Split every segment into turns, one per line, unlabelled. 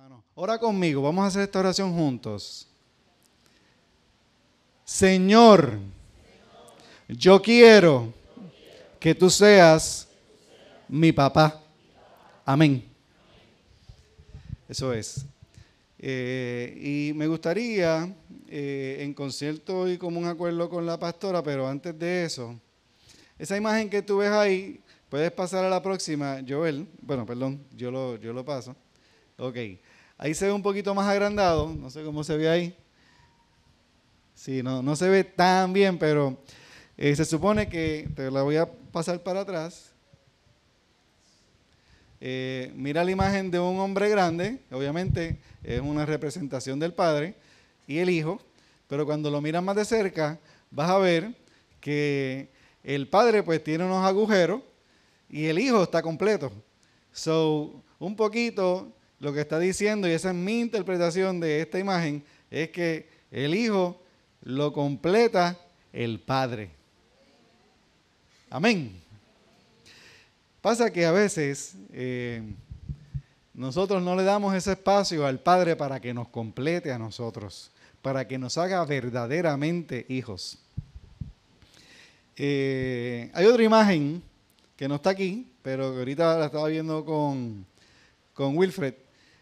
hermano. Ora conmigo, vamos a hacer esta oración juntos. Señor, yo quiero que tú seas mi papá. Amén. Eso es. Y me gustaría, en concierto y como un acuerdo con la pastora, pero antes de eso, esa imagen que tú ves ahí, puedes pasar a la próxima, Joel. Bueno, perdón, yo lo paso. Ok. Ahí se ve un poquito más agrandado, no sé cómo se ve ahí. Sí, no se ve tan bien, pero se supone que, te la voy a pasar para atrás. Mira la imagen de un hombre grande, obviamente es una representación del Padre y el Hijo, pero cuando lo miras más de cerca, vas a ver que el Padre pues tiene unos agujeros y el Hijo está completo. So, un poquito lo que está diciendo, y esa es mi interpretación de esta imagen, es que el Hijo lo completa el Padre. Amén. Pasa que a veces nosotros no le damos ese espacio al Padre para que nos complete a nosotros, para que nos haga verdaderamente hijos. Hay otra imagen que no está aquí, pero que ahorita la estaba viendo con Wilfred,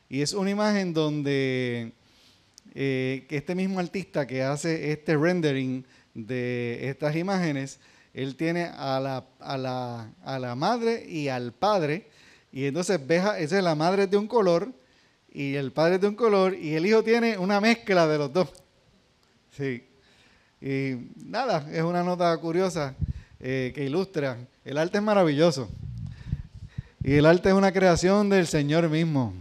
y es una imagen donde que este mismo artista que hace este rendering de estas imágenes, él tiene a la madre y al padre, y entonces esa es la madre de un color y el padre de un color, y el hijo tiene una mezcla de los dos. Sí. Y nada, es una nota curiosa que ilustra. El arte es maravilloso. Y el arte es una creación del Señor mismo,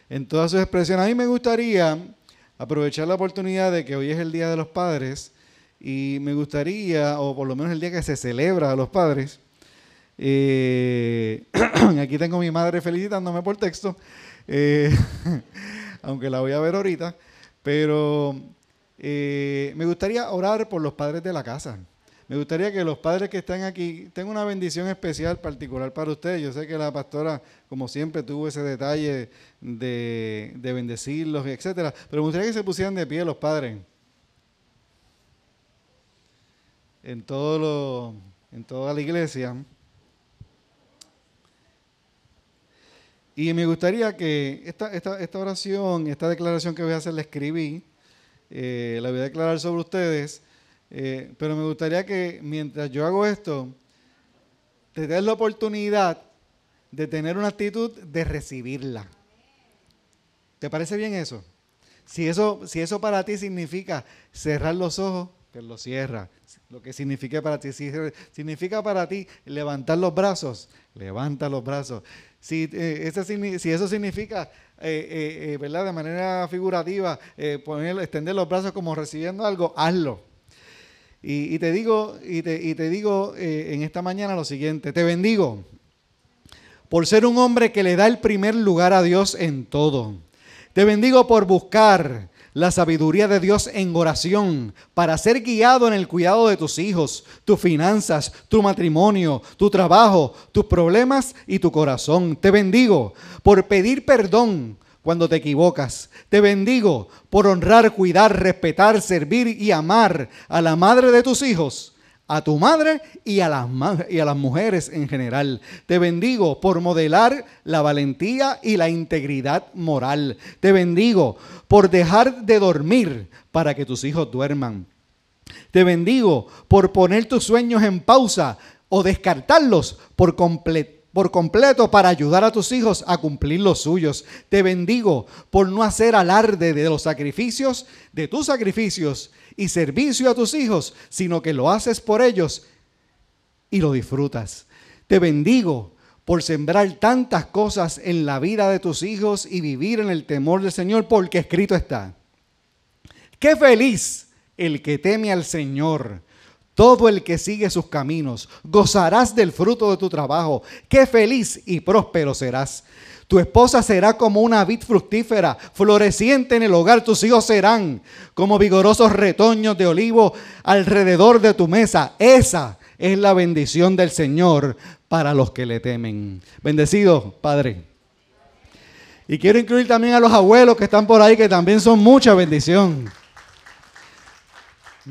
en todas sus expresiones. A mí me gustaría aprovechar la oportunidad de que hoy es el Día de los Padres, y me gustaría, o por lo menos el día que se celebra a los padres, aquí tengo a mi madre felicitándome por texto, aunque la voy a ver ahorita, pero me gustaría orar por los padres de la casa. Me gustaría que los padres que están aquí tengan una bendición especial particular para ustedes. Yo sé que la pastora, como siempre, tuvo ese detalle de bendecirlos, etcétera, pero me gustaría que se pusieran de pie los padres en toda la iglesia. Y me gustaría que esta oración, esta declaración que voy a hacer, la escribí, la voy a declarar sobre ustedes, pero me gustaría que mientras yo hago esto, te des la oportunidad de tener una actitud de recibirla. ¿Te parece bien eso? Si eso para ti significa cerrar los ojos, que lo cierra. Lo que significa para ti, si significa para ti levantar los brazos, levanta los brazos. Si eso significa, ¿verdad? De manera figurativa, extender los brazos como recibiendo algo, hazlo. Y te digo en esta mañana lo siguiente: te bendigo por ser un hombre que le da el primer lugar a Dios en todo. Te bendigo por buscar la sabiduría de Dios en oración para ser guiado en el cuidado de tus hijos, tus finanzas, tu matrimonio, tu trabajo, tus problemas y tu corazón. Te bendigo por pedir perdón cuando te equivocas. Te bendigo por honrar, cuidar, respetar, servir y amar a la madre de tus hijos, a tu madre y a las mujeres en general. Te bendigo por modelar la valentía y la integridad moral. Te bendigo por dejar de dormir para que tus hijos duerman. Te bendigo por poner tus sueños en pausa o descartarlos por completo para ayudar a tus hijos a cumplir los suyos. Te bendigo por no hacer alarde de los sacrificios, de tus sacrificios y servicio a tus hijos, sino que lo haces por ellos y lo disfrutas. Te bendigo por sembrar tantas cosas en la vida de tus hijos y vivir en el temor del Señor, porque escrito está: qué feliz el que teme al Señor, todo el que sigue sus caminos. Gozarás del fruto de tu trabajo. Qué feliz y próspero serás. Tu esposa será como una vid fructífera, floreciente en el hogar. Tus hijos serán como vigorosos retoños de olivo alrededor de tu mesa. Esa es la bendición del Señor para los que le temen. Bendecido, Padre. Y quiero incluir también a los abuelos que están por ahí, que también son mucha bendición.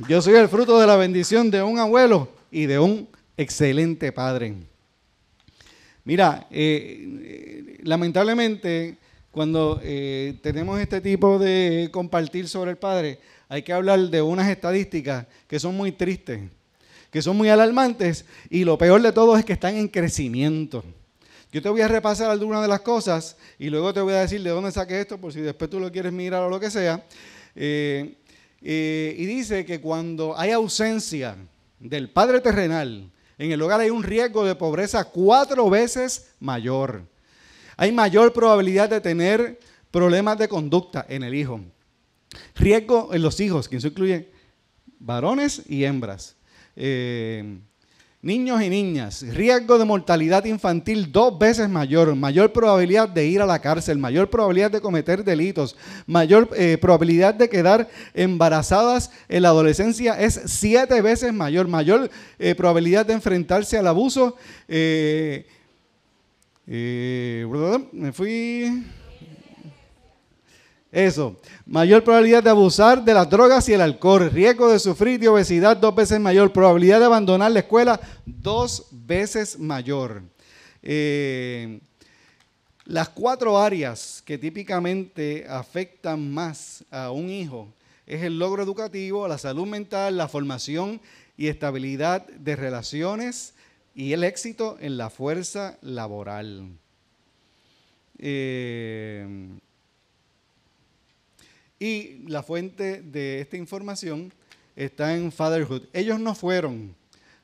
Yo soy el fruto de la bendición de un abuelo y de un excelente padre. Mira, lamentablemente, cuando tenemos este tipo de compartir sobre el padre, hay que hablar de unas estadísticas que son muy tristes, que son muy alarmantes, y lo peor de todo es que están en crecimiento. Yo te voy a repasar algunas de las cosas y luego te voy a decir de dónde saqué esto, por si después tú lo quieres mirar o lo que sea. Y dice que cuando hay ausencia del padre terrenal, en el hogar hay un riesgo de pobreza 4 veces mayor. Hay mayor probabilidad de tener problemas de conducta en el hijo. Riesgo en los hijos, que eso incluye varones y hembras. Niños y niñas, riesgo de mortalidad infantil 2 veces mayor, mayor probabilidad de ir a la cárcel, mayor probabilidad de cometer delitos, mayor probabilidad de quedar embarazadas en la adolescencia es 7 veces mayor, mayor probabilidad de enfrentarse al abuso. Me fui... Eso, mayor probabilidad de abusar de las drogas y el alcohol, riesgo de sufrir de obesidad 2 veces mayor, probabilidad de abandonar la escuela 2 veces mayor. Las 4 áreas que típicamente afectan más a un hijo es el logro educativo, la salud mental, la formación y estabilidad de relaciones y el éxito en la fuerza laboral. Y la fuente de esta información está en Fatherhood. Ellos no fueron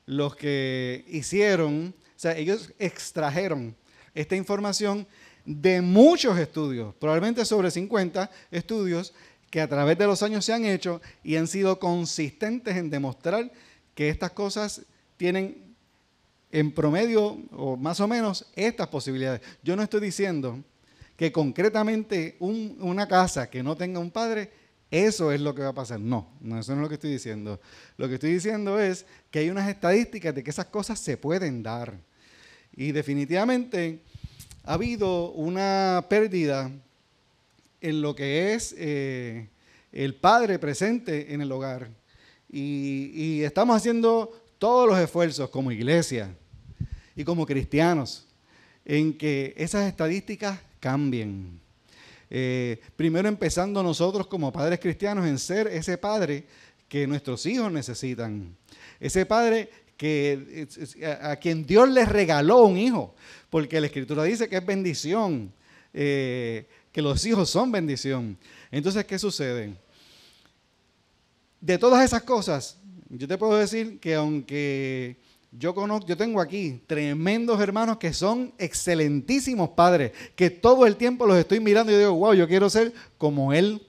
los que hicieron, o sea, ellos extrajeron esta información de muchos estudios, probablemente sobre 50 estudios que a través de los años se han hecho y han sido consistentes en demostrar que estas cosas tienen en promedio o más o menos estas posibilidades. Yo no estoy diciendo que concretamente una casa que no tenga un padre, eso es lo que va a pasar. No, eso no es lo que estoy diciendo. Lo que estoy diciendo es que hay unas estadísticas de que esas cosas se pueden dar. Y definitivamente ha habido una pérdida en lo que es el padre presente en el hogar. Y estamos haciendo todos los esfuerzos como iglesia y como cristianos en que esas estadísticas cambien. Primero empezando nosotros como padres cristianos en ser ese padre que nuestros hijos necesitan. Ese padre a quien Dios les regaló un hijo, porque la Escritura dice que es bendición, que los hijos son bendición. Entonces, ¿qué sucede? De todas esas cosas, yo te puedo decir que aunque yo tengo aquí tremendos hermanos que son excelentísimos padres, que todo el tiempo los estoy mirando y digo, wow, yo quiero ser como él,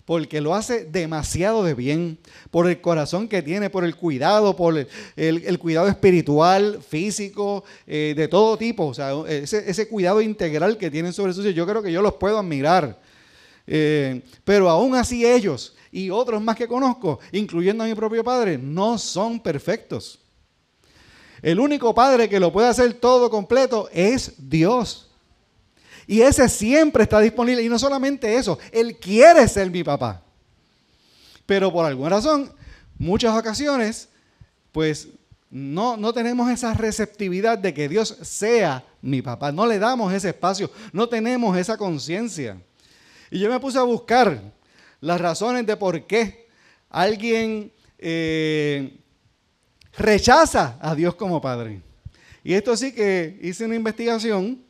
porque lo hace demasiado de bien, por el corazón que tiene, por el cuidado, por el cuidado espiritual, físico, de todo tipo, o sea, ese cuidado integral que tienen sobre sus hijos, yo creo que yo los puedo admirar. Pero aún así ellos y otros más que conozco, incluyendo a mi propio padre, no son perfectos. El único padre que lo puede hacer todo completo es Dios. Y ese siempre está disponible. Y no solamente eso, Él quiere ser mi papá. Pero por alguna razón, muchas ocasiones, pues no tenemos esa receptividad de que Dios sea mi papá. No le damos ese espacio, no tenemos esa conciencia. Y yo me puse a buscar las razones de por qué alguien rechaza a Dios como padre. Y esto sí que hice una investigación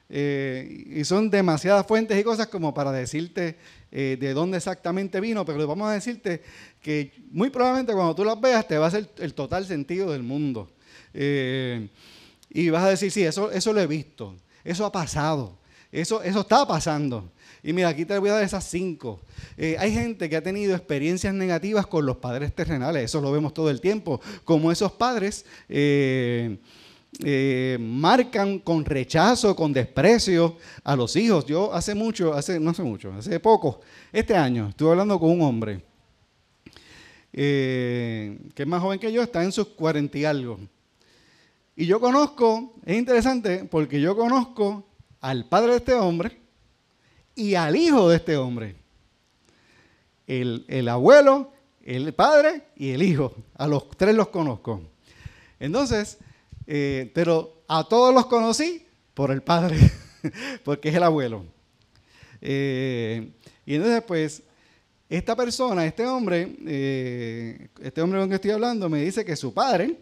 y son demasiadas fuentes y cosas como para decirte de dónde exactamente vino, pero vamos a decirte que muy probablemente cuando tú las veas te va a hacer el total sentido del mundo. Y vas a decir, sí, eso lo he visto, eso ha pasado, eso está pasando. Y mira, aquí te voy a dar esas 5. Hay gente que ha tenido experiencias negativas con los padres terrenales, eso lo vemos todo el tiempo, como esos padres marcan con rechazo, con desprecio a los hijos. Yo hace poco, este año, estuve hablando con un hombre que es más joven que yo, está en sus 40 y algo. Y yo conozco, es interesante, porque yo conozco al padre de este hombre y al hijo de este hombre. El abuelo, el padre y el hijo. A los tres los conozco. Entonces, pero a todos los conocí por el padre, porque es el abuelo. Y entonces, pues, esta persona, este hombre con que estoy hablando, me dice que su padre,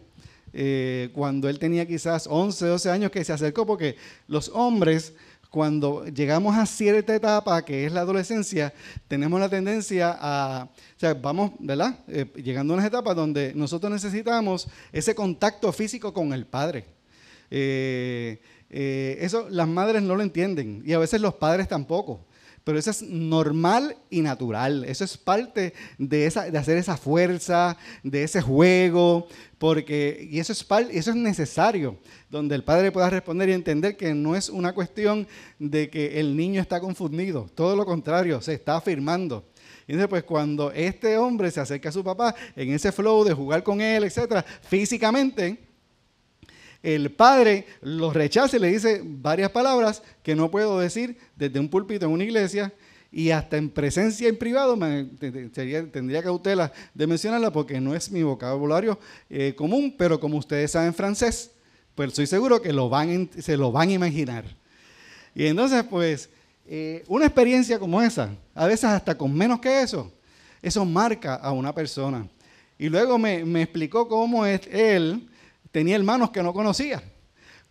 cuando él tenía quizás 11, 12 años, que se acercó, porque los hombres, cuando llegamos a cierta etapa, que es la adolescencia, tenemos la tendencia a, o sea, vamos, ¿verdad? Llegando a unas etapas donde nosotros necesitamos ese contacto físico con el padre. Eso las madres no lo entienden y a veces los padres tampoco. Pero eso es normal y natural. Eso es parte de hacer esa fuerza, de ese juego, y eso es necesario, donde el padre pueda responder y entender que no es una cuestión de que el niño está confundido. Todo lo contrario, se está afirmando. Y entonces, pues, cuando este hombre se acerca a su papá en ese flow de jugar con él, etcétera, físicamente, el padre lo rechaza y le dice varias palabras que no puedo decir desde un púlpito en una iglesia y hasta en presencia en privado tendría cautela de mencionarla porque no es mi vocabulario común, pero como ustedes saben francés, pues estoy seguro que se lo van a imaginar. Y entonces, pues, una experiencia como esa, a veces hasta con menos que eso marca a una persona. Y luego me explicó cómo él tenía hermanos que no conocía,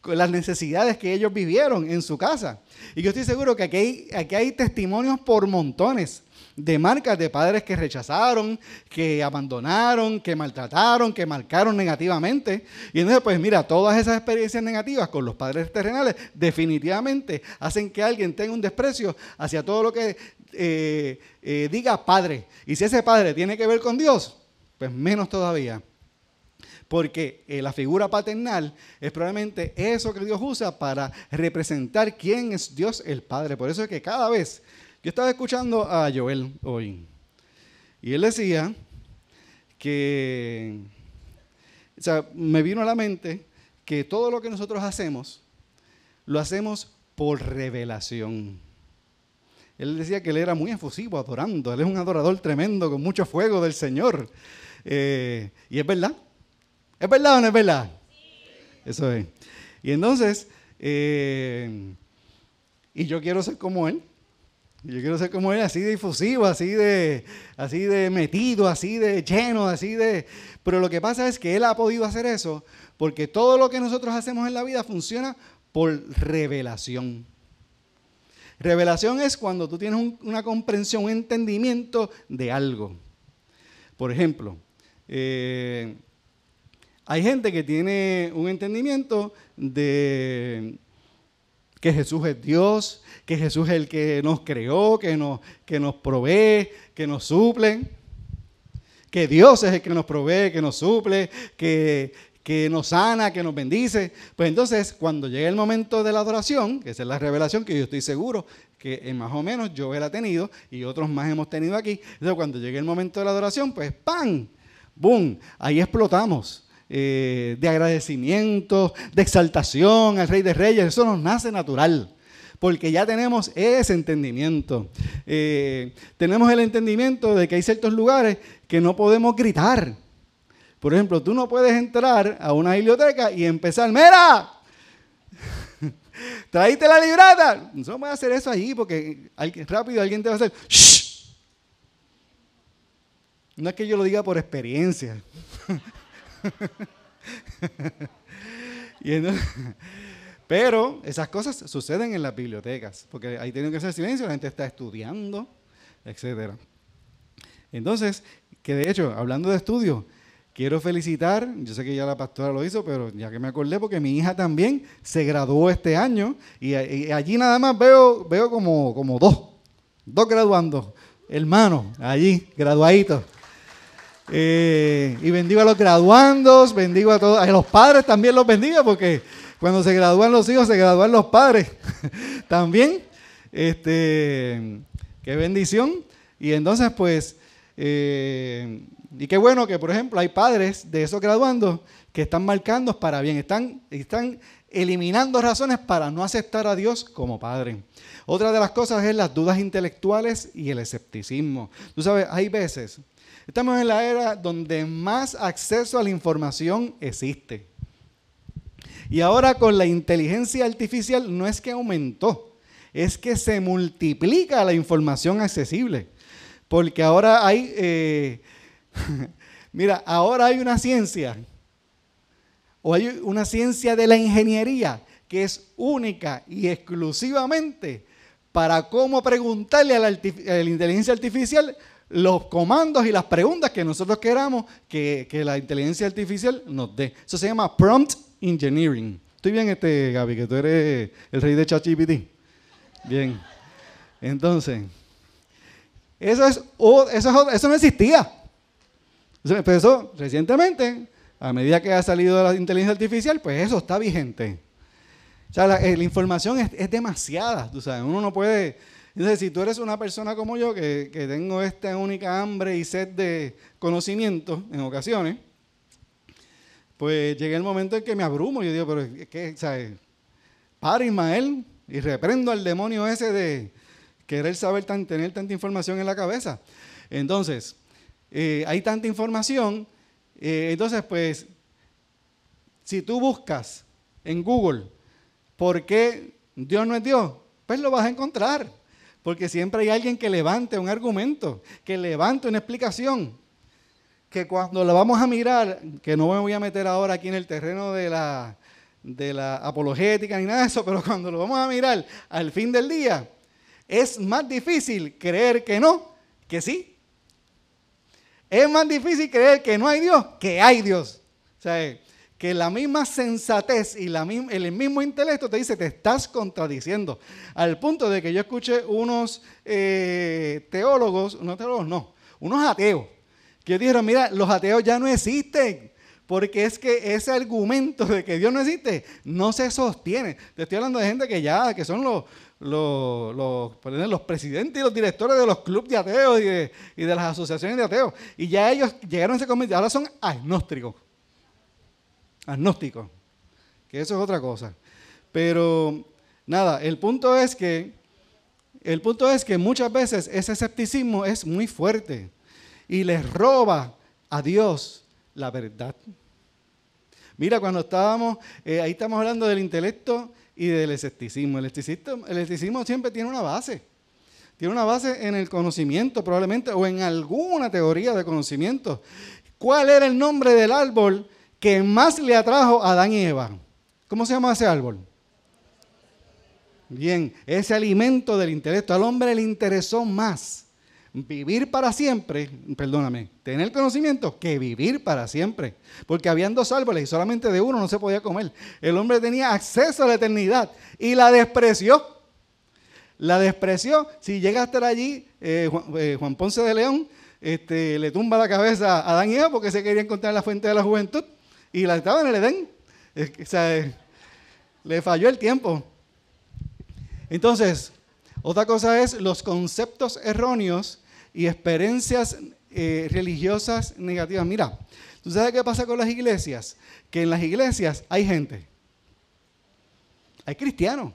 con las necesidades que ellos vivieron en su casa. Y yo estoy seguro que aquí hay testimonios por montones de marcas de padres que rechazaron, que abandonaron, que maltrataron, que marcaron negativamente. Y entonces, pues mira, todas esas experiencias negativas con los padres terrenales definitivamente hacen que alguien tenga un desprecio hacia todo lo que diga padre. Y si ese padre tiene que ver con Dios, pues menos todavía. Porque la figura paternal es probablemente eso que Dios usa para representar quién es Dios el Padre. Por eso es que cada vez, yo estaba escuchando a Joel hoy, y él decía que, o sea, me vino a la mente que todo lo que nosotros hacemos, lo hacemos por revelación. Él decía que él era muy efusivo adorando, él es un adorador tremendo, con mucho fuego del Señor. Y es verdad. ¿Es verdad o no es verdad? Sí. Eso es. Y entonces, y yo quiero ser como él. Yo quiero ser como él, así de difusivo, así de metido, así de lleno, así de... Pero lo que pasa es que él ha podido hacer eso porque todo lo que nosotros hacemos en la vida funciona por revelación. Revelación es cuando tú tienes una comprensión, un entendimiento de algo. Por ejemplo, hay gente que tiene un entendimiento de que Jesús es Dios, que Jesús es el que nos creó, que nos provee, que nos suple, que Dios es el que nos provee, que nos suple, que nos sana, que nos bendice. Pues entonces, cuando llega el momento de la adoración, que esa es la revelación que yo estoy seguro que más o menos yo la he tenido y otros más hemos tenido aquí, entonces cuando llegue el momento de la adoración, pues ¡pam! ¡Boom! Ahí explotamos. De agradecimiento, de exaltación al Rey de Reyes, eso nos nace natural, porque ya tenemos ese entendimiento. Tenemos el entendimiento de que hay ciertos lugares que no podemos gritar. Por ejemplo, tú no puedes entrar a una biblioteca y empezar, ¡mira! ¿Traíste la libreta? No puedes hacer eso allí porque rápido alguien te va a hacer, ¡shh! No es que yo lo diga por experiencia. Pero esas cosas suceden en las bibliotecas, porque ahí tienen que hacer silencio, la gente está estudiando, etcétera. Entonces, que de hecho, hablando de estudio, quiero felicitar, yo sé que ya la pastora lo hizo, pero ya que me acordé, porque mi hija también se graduó este año, y allí nada más veo como dos graduandos, hermanos, allí, graduaditos. Y bendigo a los graduandos, bendigo a todos, a los padres también los bendiga, porque cuando se gradúan los hijos, se gradúan los padres también. Qué bendición. Y entonces, pues, Y qué bueno que, por ejemplo, hay padres de esos graduandos que están marcando para bien, están eliminando razones para no aceptar a Dios como Padre. Otra de las cosas es las dudas intelectuales y el escepticismo. Tú sabes, hay veces, estamos en la era donde más acceso a la información existe. Y ahora con la inteligencia artificial no es que aumentó, es que se multiplica la información accesible. Porque ahora hay, mira, ahora hay una ciencia, o hay una ciencia de la ingeniería que es única y exclusivamente para cómo preguntarle a la inteligencia artificial los comandos y las preguntas que nosotros queramos que la inteligencia artificial nos dé. Eso se llama prompt engineering. ¿Estoy bien, Gaby, que tú eres el rey de ChatGPT? Bien. Entonces, eso no existía. Pero eso, recientemente, a medida que ha salido la inteligencia artificial, pues eso está vigente. O sea, la información es demasiada, tú sabes, uno no puede. Entonces, si tú eres una persona como yo, que tengo esta única hambre y sed de conocimiento en ocasiones, pues llega el momento en que me abrumo. Yo digo, pero es que, ¿sabes? Para, Ismael, y reprendo al demonio ese de querer saber, tener tanta información en la cabeza. Entonces, hay tanta información, entonces, pues, si tú buscas en Google por qué Dios no es Dios, pues lo vas a encontrar. Porque siempre hay alguien que levante un argumento, que levante una explicación, que cuando lo vamos a mirar, que no me voy a meter ahora aquí en el terreno de la apologética ni nada de eso, pero cuando lo vamos a mirar al fin del día, es más difícil creer que no, que sí. Es más difícil creer que no hay Dios, que hay Dios. O sea, que la misma sensatez y el mismo intelecto te dice, te estás contradiciendo. Al punto de que yo escuché unos unos ateos, que dijeron, mira, los ateos ya no existen, porque es que ese argumento de que Dios no existe no se sostiene. Te estoy hablando de gente que son los presidentes y los directores de los clubes de ateos y de las asociaciones de ateos. Y ya ellos llegaron a ese comité, ahora son agnósticos, que eso es otra cosa. Pero nada, el punto es que muchas veces ese escepticismo es muy fuerte y les roba a Dios la verdad. Mira, cuando ahí estamos hablando del intelecto y del escepticismo. El escepticismo siempre tiene una base. Tiene una base en el conocimiento probablemente o en alguna teoría de conocimiento. ¿Cuál era el nombre del árbol que más le atrajo a Adán y Eva? ¿Cómo se llama ese árbol? Bien, ese alimento del intelecto. Al hombre le interesó más tener conocimiento que vivir para siempre. Porque habían dos árboles y solamente de uno no se podía comer. El hombre tenía acceso a la eternidad y la despreció. Si llega a estar allí, Juan Ponce de León le tumba la cabeza a Adán y Eva porque se quería encontrar la fuente de la juventud y la estaba en el Edén. Le falló el tiempo. Entonces, otra cosa es los conceptos erróneos y experiencias religiosas negativas. Mira, ¿tú sabes qué pasa con las iglesias? Que en las iglesias hay gente, hay cristianos,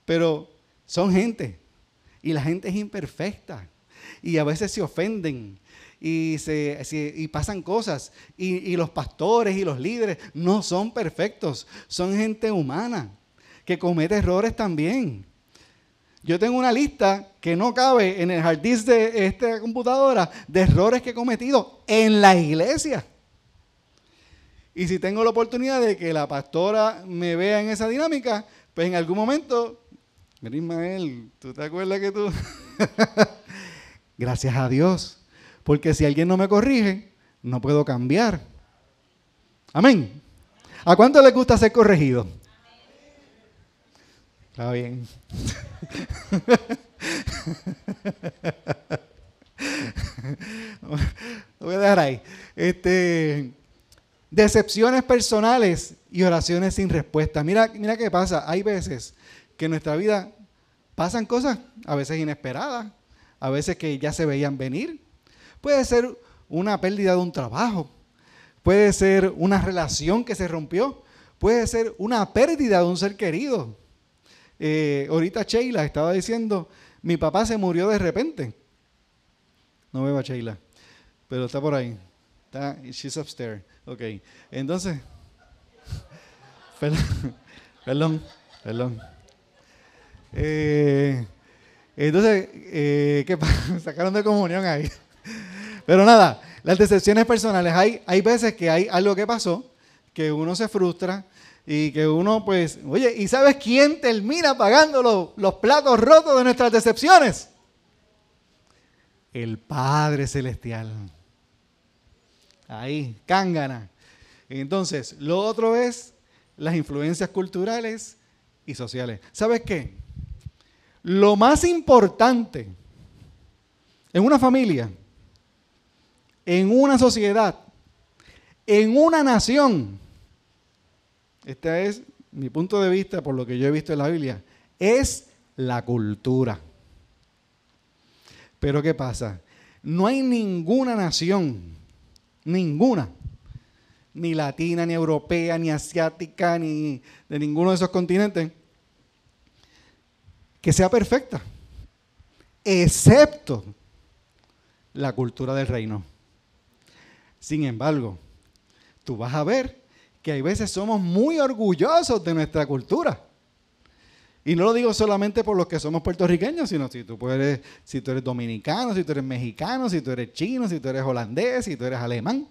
pero son gente y la gente es imperfecta y a veces se ofenden y pasan cosas y los pastores y los líderes no son perfectos, son gente humana que comete errores también. Yo tengo una lista que no cabe en el hard disk de esta computadora de errores que he cometido en la iglesia. Y si tengo la oportunidad de que la pastora me vea en esa dinámica, pues en algún momento, mira Ismael, ¿tú te acuerdas que tú? Gracias a Dios, porque si alguien no me corrige, no puedo cambiar. Amén. ¿A cuánto les gusta ser corregido? Está bien. Lo voy a dejar ahí. Decepciones personales y oraciones sin respuesta. Mira qué pasa. Hay veces que en nuestra vida pasan cosas, a veces inesperadas, a veces que ya se veían venir. Puede ser una pérdida de un trabajo, puede ser una relación que se rompió, puede ser una pérdida de un ser querido. Ahorita Sheila estaba diciendo, mi papá se murió de repente. No veo a Sheila, pero está por ahí. She's upstairs. Ok, entonces, perdón. Entonces, ¿qué pasa? Me sacaron de comunión ahí. Pero nada, las decepciones personales, hay veces que hay algo que pasó, que uno se frustra y que uno pues, oye, ¿y sabes quién termina pagando los platos rotos de nuestras decepciones? El Padre Celestial. Ahí, cángana. Entonces, lo otro es las influencias culturales y sociales. ¿Sabes qué? Lo más importante en una familia, en una sociedad, en una nación, este es mi punto de vista por lo que yo he visto en la Biblia, es la cultura. Pero ¿qué pasa? No hay ninguna nación, ninguna, ni latina, ni europea, ni asiática, ni de ninguno de esos continentes, que sea perfecta, excepto la cultura del reino. Sin embargo, tú vas a ver que hay veces somos muy orgullosos de nuestra cultura. Y no lo digo solamente por los que somos puertorriqueños, sino si tú eres dominicano, si tú eres mexicano, si tú eres chino, si tú eres holandés, si tú eres alemán.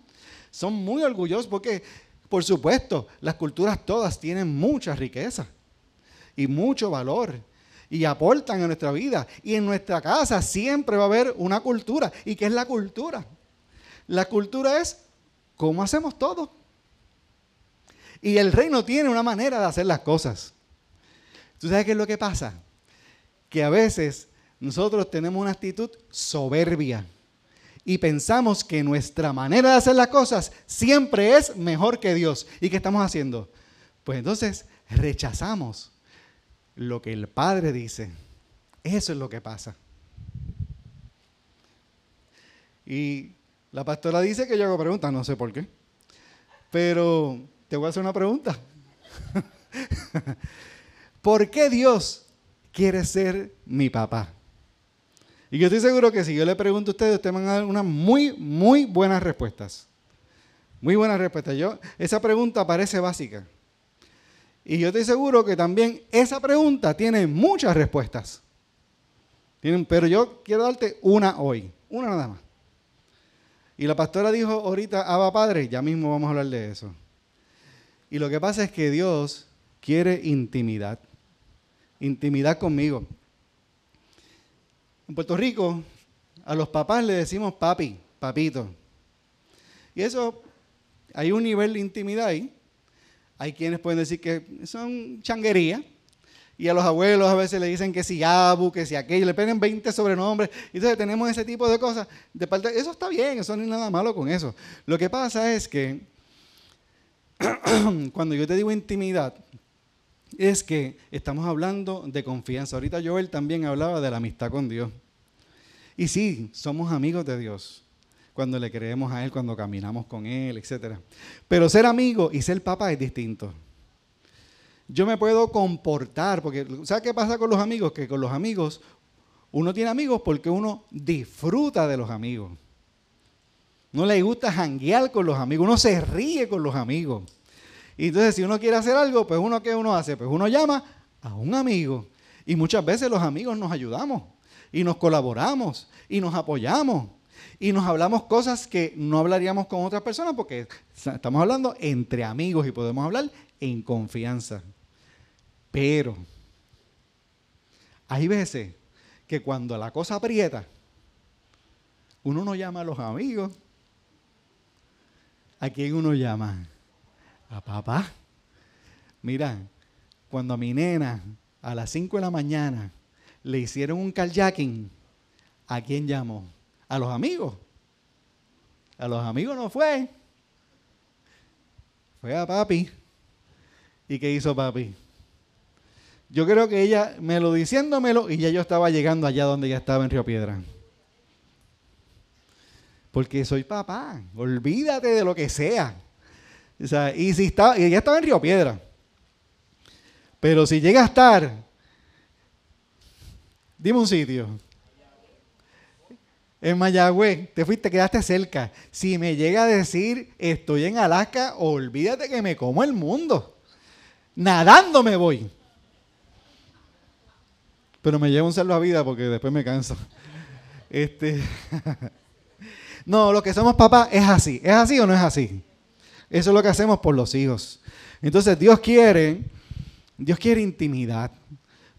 Son muy orgullosos porque, por supuesto, las culturas todas tienen mucha riqueza y mucho valor y aportan a nuestra vida. Y en nuestra casa siempre va a haber una cultura. ¿Y qué es la cultura? La cultura es cómo hacemos todo. Y el reino tiene una manera de hacer las cosas. ¿Tú sabes qué es lo que pasa? Que a veces nosotros tenemos una actitud soberbia y pensamos que nuestra manera de hacer las cosas siempre es mejor que Dios. ¿Y qué estamos haciendo? Pues entonces rechazamos lo que el Padre dice. Eso es lo que pasa. Y la pastora dice que yo hago preguntas, no sé por qué. Pero te voy a hacer una pregunta. ¿Por qué Dios quiere ser mi papá? Y yo estoy seguro que si yo le pregunto a ustedes me van a dar unas muy, muy buenas respuestas. Muy buenas respuestas. Esa pregunta parece básica. Y yo estoy seguro que también esa pregunta tiene muchas respuestas. Pero yo quiero darte una hoy. Una nada más. Y la pastora dijo ahorita, Abba Padre, ya mismo vamos a hablar de eso. Y lo que pasa es que Dios quiere intimidad. Intimidad conmigo. En Puerto Rico, a los papás le decimos papi, papito. Y eso, hay un nivel de intimidad ahí. Hay quienes pueden decir que son changuería. Y a los abuelos a veces le dicen que si abu, que si aquello, le ponen 20 sobrenombres. Entonces tenemos ese tipo de cosas. Eso está bien, eso no hay nada malo con eso. Lo que pasa es que cuando yo te digo intimidad, es que estamos hablando de confianza. Ahorita Joel también hablaba de la amistad con Dios. Y sí, somos amigos de Dios cuando le creemos a Él, cuando caminamos con Él, etc. Pero ser amigo y ser papá es distinto. Yo me puedo comportar, porque ¿sabes qué pasa con los amigos? Que con los amigos, uno tiene amigos porque uno disfruta de los amigos. No le gusta janguear con los amigos, uno se ríe con los amigos. Y entonces si uno quiere hacer algo, pues ¿qué uno hace? Pues uno llama a un amigo. Y muchas veces los amigos nos ayudamos, y nos colaboramos, y nos apoyamos, y nos hablamos cosas que no hablaríamos con otras personas porque estamos hablando entre amigos y podemos hablar en confianza. Pero hay veces que cuando la cosa aprieta, uno no llama a los amigos. ¿A quién uno llama? A papá. Mira, cuando a mi nena a las 5 de la mañana le hicieron un carjacking, ¿a quién llamó? A los amigos. A los amigos no fue. Fue a papi. ¿Y qué hizo papi? Yo creo que ella diciéndomelo y ya yo estaba llegando allá donde ella estaba en Río Piedra. porque soy papá. Olvídate de lo que sea. O sea, y ella estaba en Río Piedra. Pero si llega a estar, dime un sitio. En Mayagüez, quedaste cerca. Si me llega a decir estoy en Alaska, olvídate que me como el mundo. Nadando me voy. Pero me llevo un salvavidas porque después me canso. No, lo que somos papás es así. ¿Es así o no es así? Eso es lo que hacemos por los hijos. Entonces Dios quiere intimidad.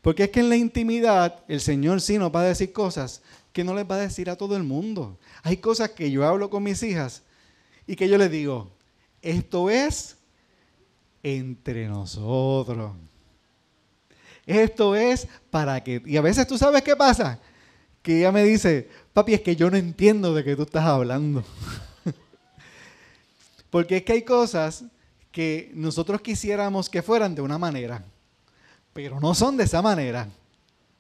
Porque es que en la intimidad el Señor sí nos va a decir cosas que no les va a decir a todo el mundo. Hay cosas que yo hablo con mis hijas y que yo les digo, esto es entre nosotros. Esto es para que... Y a veces tú sabes qué pasa. Que ella me dice, papi, es que yo no entiendo de qué tú estás hablando. Porque es que hay cosas que nosotros quisiéramos que fueran de una manera, pero no son de esa manera.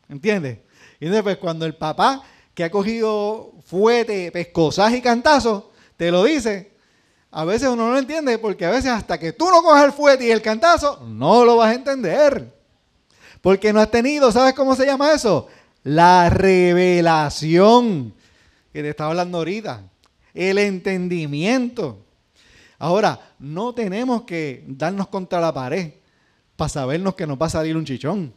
¿Entiendes? Y entonces pues cuando el papá que ha cogido fuete, pescosaje y cantazo, te lo dice, a veces uno no lo entiende porque a veces hasta que tú no cojas el fuete y el cantazo, no lo vas a entender. Porque no has tenido, ¿sabes cómo se llama eso? La revelación que te estaba hablando ahorita. El entendimiento. Ahora, no tenemos que darnos contra la pared para sabernos que nos va a salir un chichón.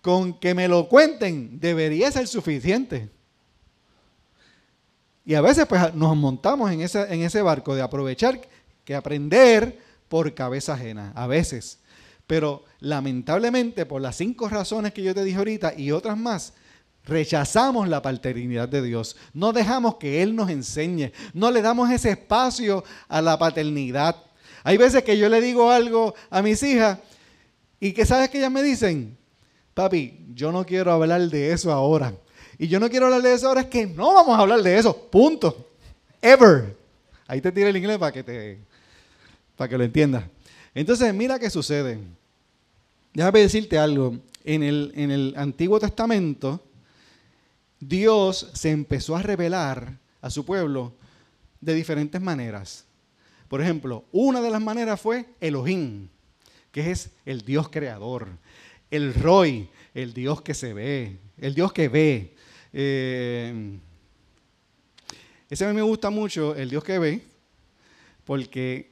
Con que me lo cuenten debería ser suficiente. Y a veces pues nos montamos en ese barco de aprovechar que aprender por cabeza ajena. A veces. Pero lamentablemente por las 5 razones que yo te dije ahorita y otras más, rechazamos la paternidad de Dios. No dejamos que Él nos enseñe. No le damos ese espacio a la paternidad. Hay veces que yo le digo algo a mis hijas y que sabes que ellas me dicen, papi, yo no quiero hablar de eso ahora. Y yo no quiero hablar de eso ahora, es que no vamos a hablar de eso. Punto. Ever. Ahí te tiro el inglés para que lo entiendas. Entonces, mira qué sucede. Déjame decirte algo. En el Antiguo Testamento, Dios se empezó a revelar a su pueblo de diferentes maneras. Por ejemplo, una de las maneras fue Elohim, que es el Dios creador. El Roy, el Dios que se ve, el Dios que ve. Ese a mí me gusta mucho, el Dios que ve, porque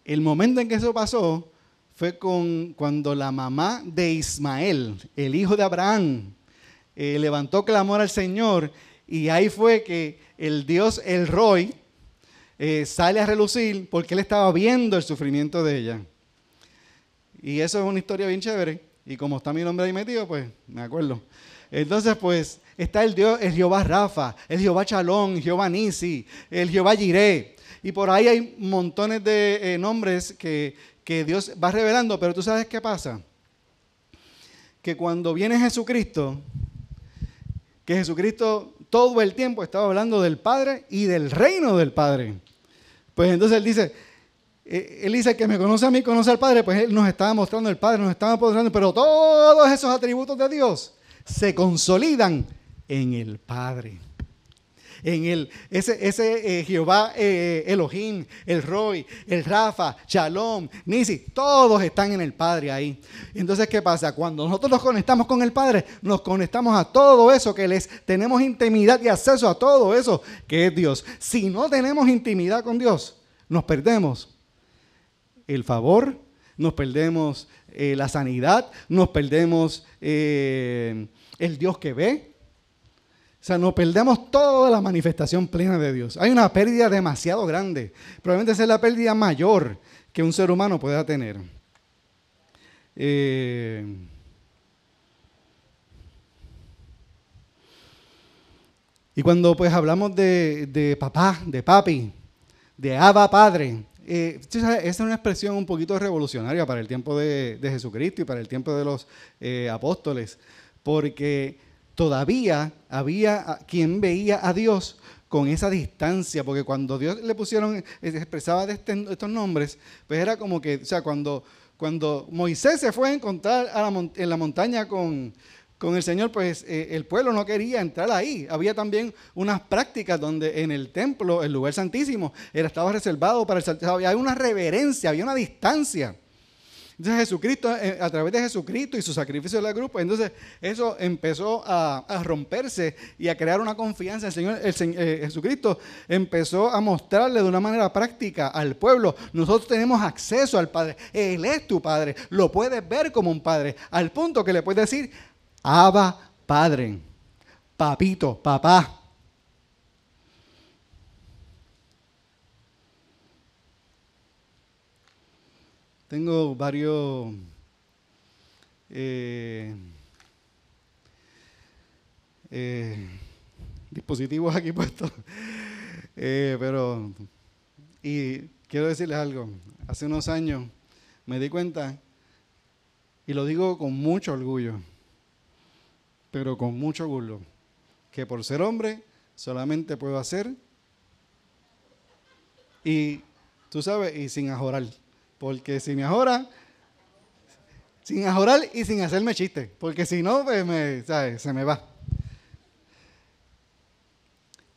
el momento en que eso pasó fue cuando la mamá de Ismael, el hijo de Abraham, levantó clamor al Señor y ahí fue que el Dios, el Roy, sale a relucir porque él estaba viendo el sufrimiento de ella. Y eso es una historia bien chévere. Y como está mi nombre ahí metido, pues me acuerdo. Entonces, pues, está el Dios, el Jehová Rafa, el Jehová Chalón, Jehová Nisi, el Jehová Jireh. Y por ahí hay montones de nombres que Dios va revelando. Pero tú sabes qué pasa. Que cuando viene Jesucristo, que Jesucristo todo el tiempo estaba hablando del Padre y del reino del Padre. Pues entonces Él dice que me conoce a mí, conoce al Padre, pues Él nos estaba mostrando el Padre, nos estaba mostrando, pero todos esos atributos de Dios se consolidan en el Padre. En ese Jehová Elohim, el Roy, el Rafa, Shalom, Nisi, todos están en el Padre ahí. Entonces, ¿qué pasa? Cuando nosotros nos conectamos con el Padre, nos conectamos a todo eso tenemos intimidad y acceso a todo eso que es Dios. Si no tenemos intimidad con Dios, nos perdemos el favor, nos perdemos la sanidad, nos perdemos el Dios que ve. O sea, nos perdemos toda la manifestación plena de Dios. Hay una pérdida demasiado grande. Probablemente esa es la pérdida mayor que un ser humano pueda tener. Y cuando pues hablamos de papá, de papi, de Abba Padre, esa es una expresión un poquito revolucionaria para el tiempo de Jesucristo y para el tiempo de los apóstoles, porque todavía había quien veía a Dios con esa distancia, porque cuando Dios le pusieron, expresaba estos nombres, pues era como que, o sea, cuando Moisés se fue a encontrar en la montaña con con el Señor, pues el pueblo no quería entrar ahí. Había también unas prácticas donde en el templo, el lugar santísimo, estaba reservado para el santísimo. Había una reverencia, había una distancia. Entonces Jesucristo, a través de Jesucristo y su sacrificio de la cruz, pues entonces eso empezó a romperse y a crear una confianza. Jesucristo empezó a mostrarle de una manera práctica al pueblo: nosotros tenemos acceso al Padre, Él es tu Padre, lo puedes ver como un Padre, al punto que le puedes decir: Abba, Padre, papito, papá. Tengo varios dispositivos aquí puestos, y quiero decirles algo. Hace unos años me di cuenta, y lo digo con mucho orgullo, pero con mucho orgullo, que por ser hombre solamente puedo hacer, y tú sabes, y sin ajorar. Porque si me ajora, sin ajorar y sin hacerme chiste, porque si no, pues ¿sabes? Se me va.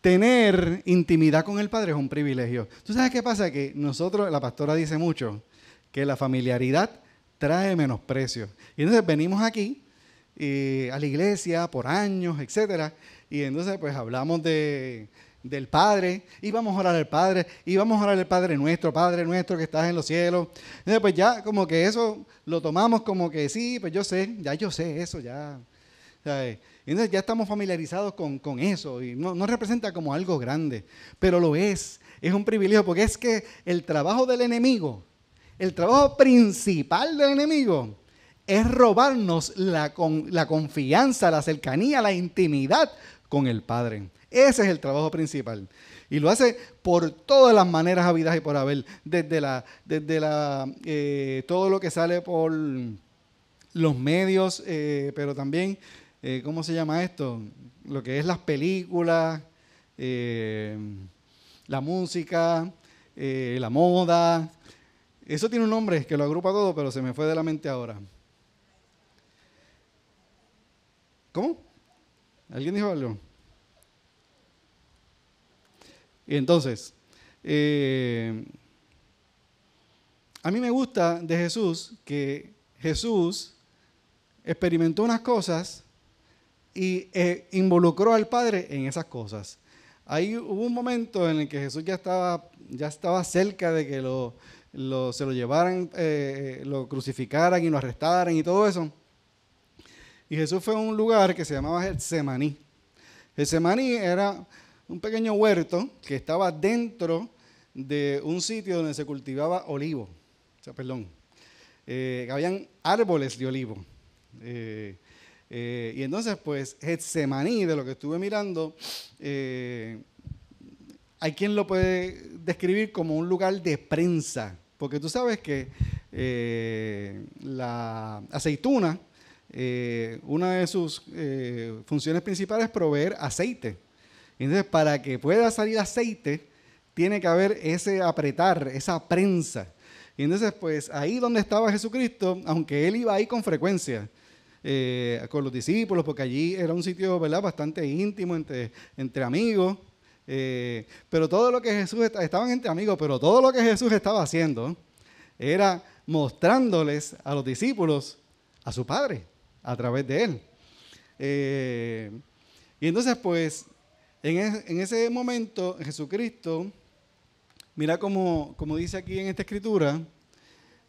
Tener intimidad con el Padre es un privilegio. ¿Tú sabes qué pasa? Que nosotros, la pastora dice mucho, que la familiaridad trae menosprecio. Y entonces venimos aquí a la iglesia por años, etcétera, y entonces pues hablamos del Padre, y vamos a orar al Padre, y vamos a orar al Padre nuestro que estás en los cielos. Entonces pues ya como que eso lo tomamos como que sí, pues yo sé eso, ya. ¿Sabes? Entonces ya estamos familiarizados con eso, y no representa como algo grande, pero lo es un privilegio, porque es que el trabajo del enemigo, el trabajo principal del enemigo, es robarnos la confianza, la cercanía, la intimidad con el Padre. Ese es el trabajo principal. Y lo hace por todas las maneras habidas y por haber. Desde todo lo que sale por los medios, pero también, ¿cómo se llama esto? Lo que es las películas, la música, la moda. Eso tiene un nombre que lo agrupa todo, pero se me fue de la mente ahora. ¿Cómo? ¿Alguien dijo algo? Y entonces, a mí me gusta de Jesús que Jesús experimentó unas cosas y involucró al Padre en esas cosas. Ahí hubo un momento en el que Jesús ya estaba cerca de que se lo llevaran, lo crucificaran y lo arrestaran y todo eso. Y Jesús fue a un lugar que se llamaba Getsemaní. Getsemaní era un pequeño huerto que estaba dentro de un sitio donde se cultivaba olivo. Habían árboles de olivo. Y entonces, pues, Getsemaní, de lo que estuve mirando, hay quien lo puede describir como un lugar de prensa. Porque tú sabes que la aceituna, una de sus funciones principales es proveer aceite. Entonces, para que pueda salir aceite, tiene que haber ese apretar, esa prensa. Y entonces, pues, ahí donde estaba Jesucristo, aunque Él iba ahí con frecuencia, con los discípulos, porque allí era un sitio, ¿verdad?, bastante íntimo, entre amigos, pero todo lo que estaban entre amigos, pero todo lo que Jesús estaba haciendo era mostrándoles a los discípulos a su Padre, a través de Él. Y entonces, pues, en ese momento, Jesucristo, mira como dice aquí en esta escritura,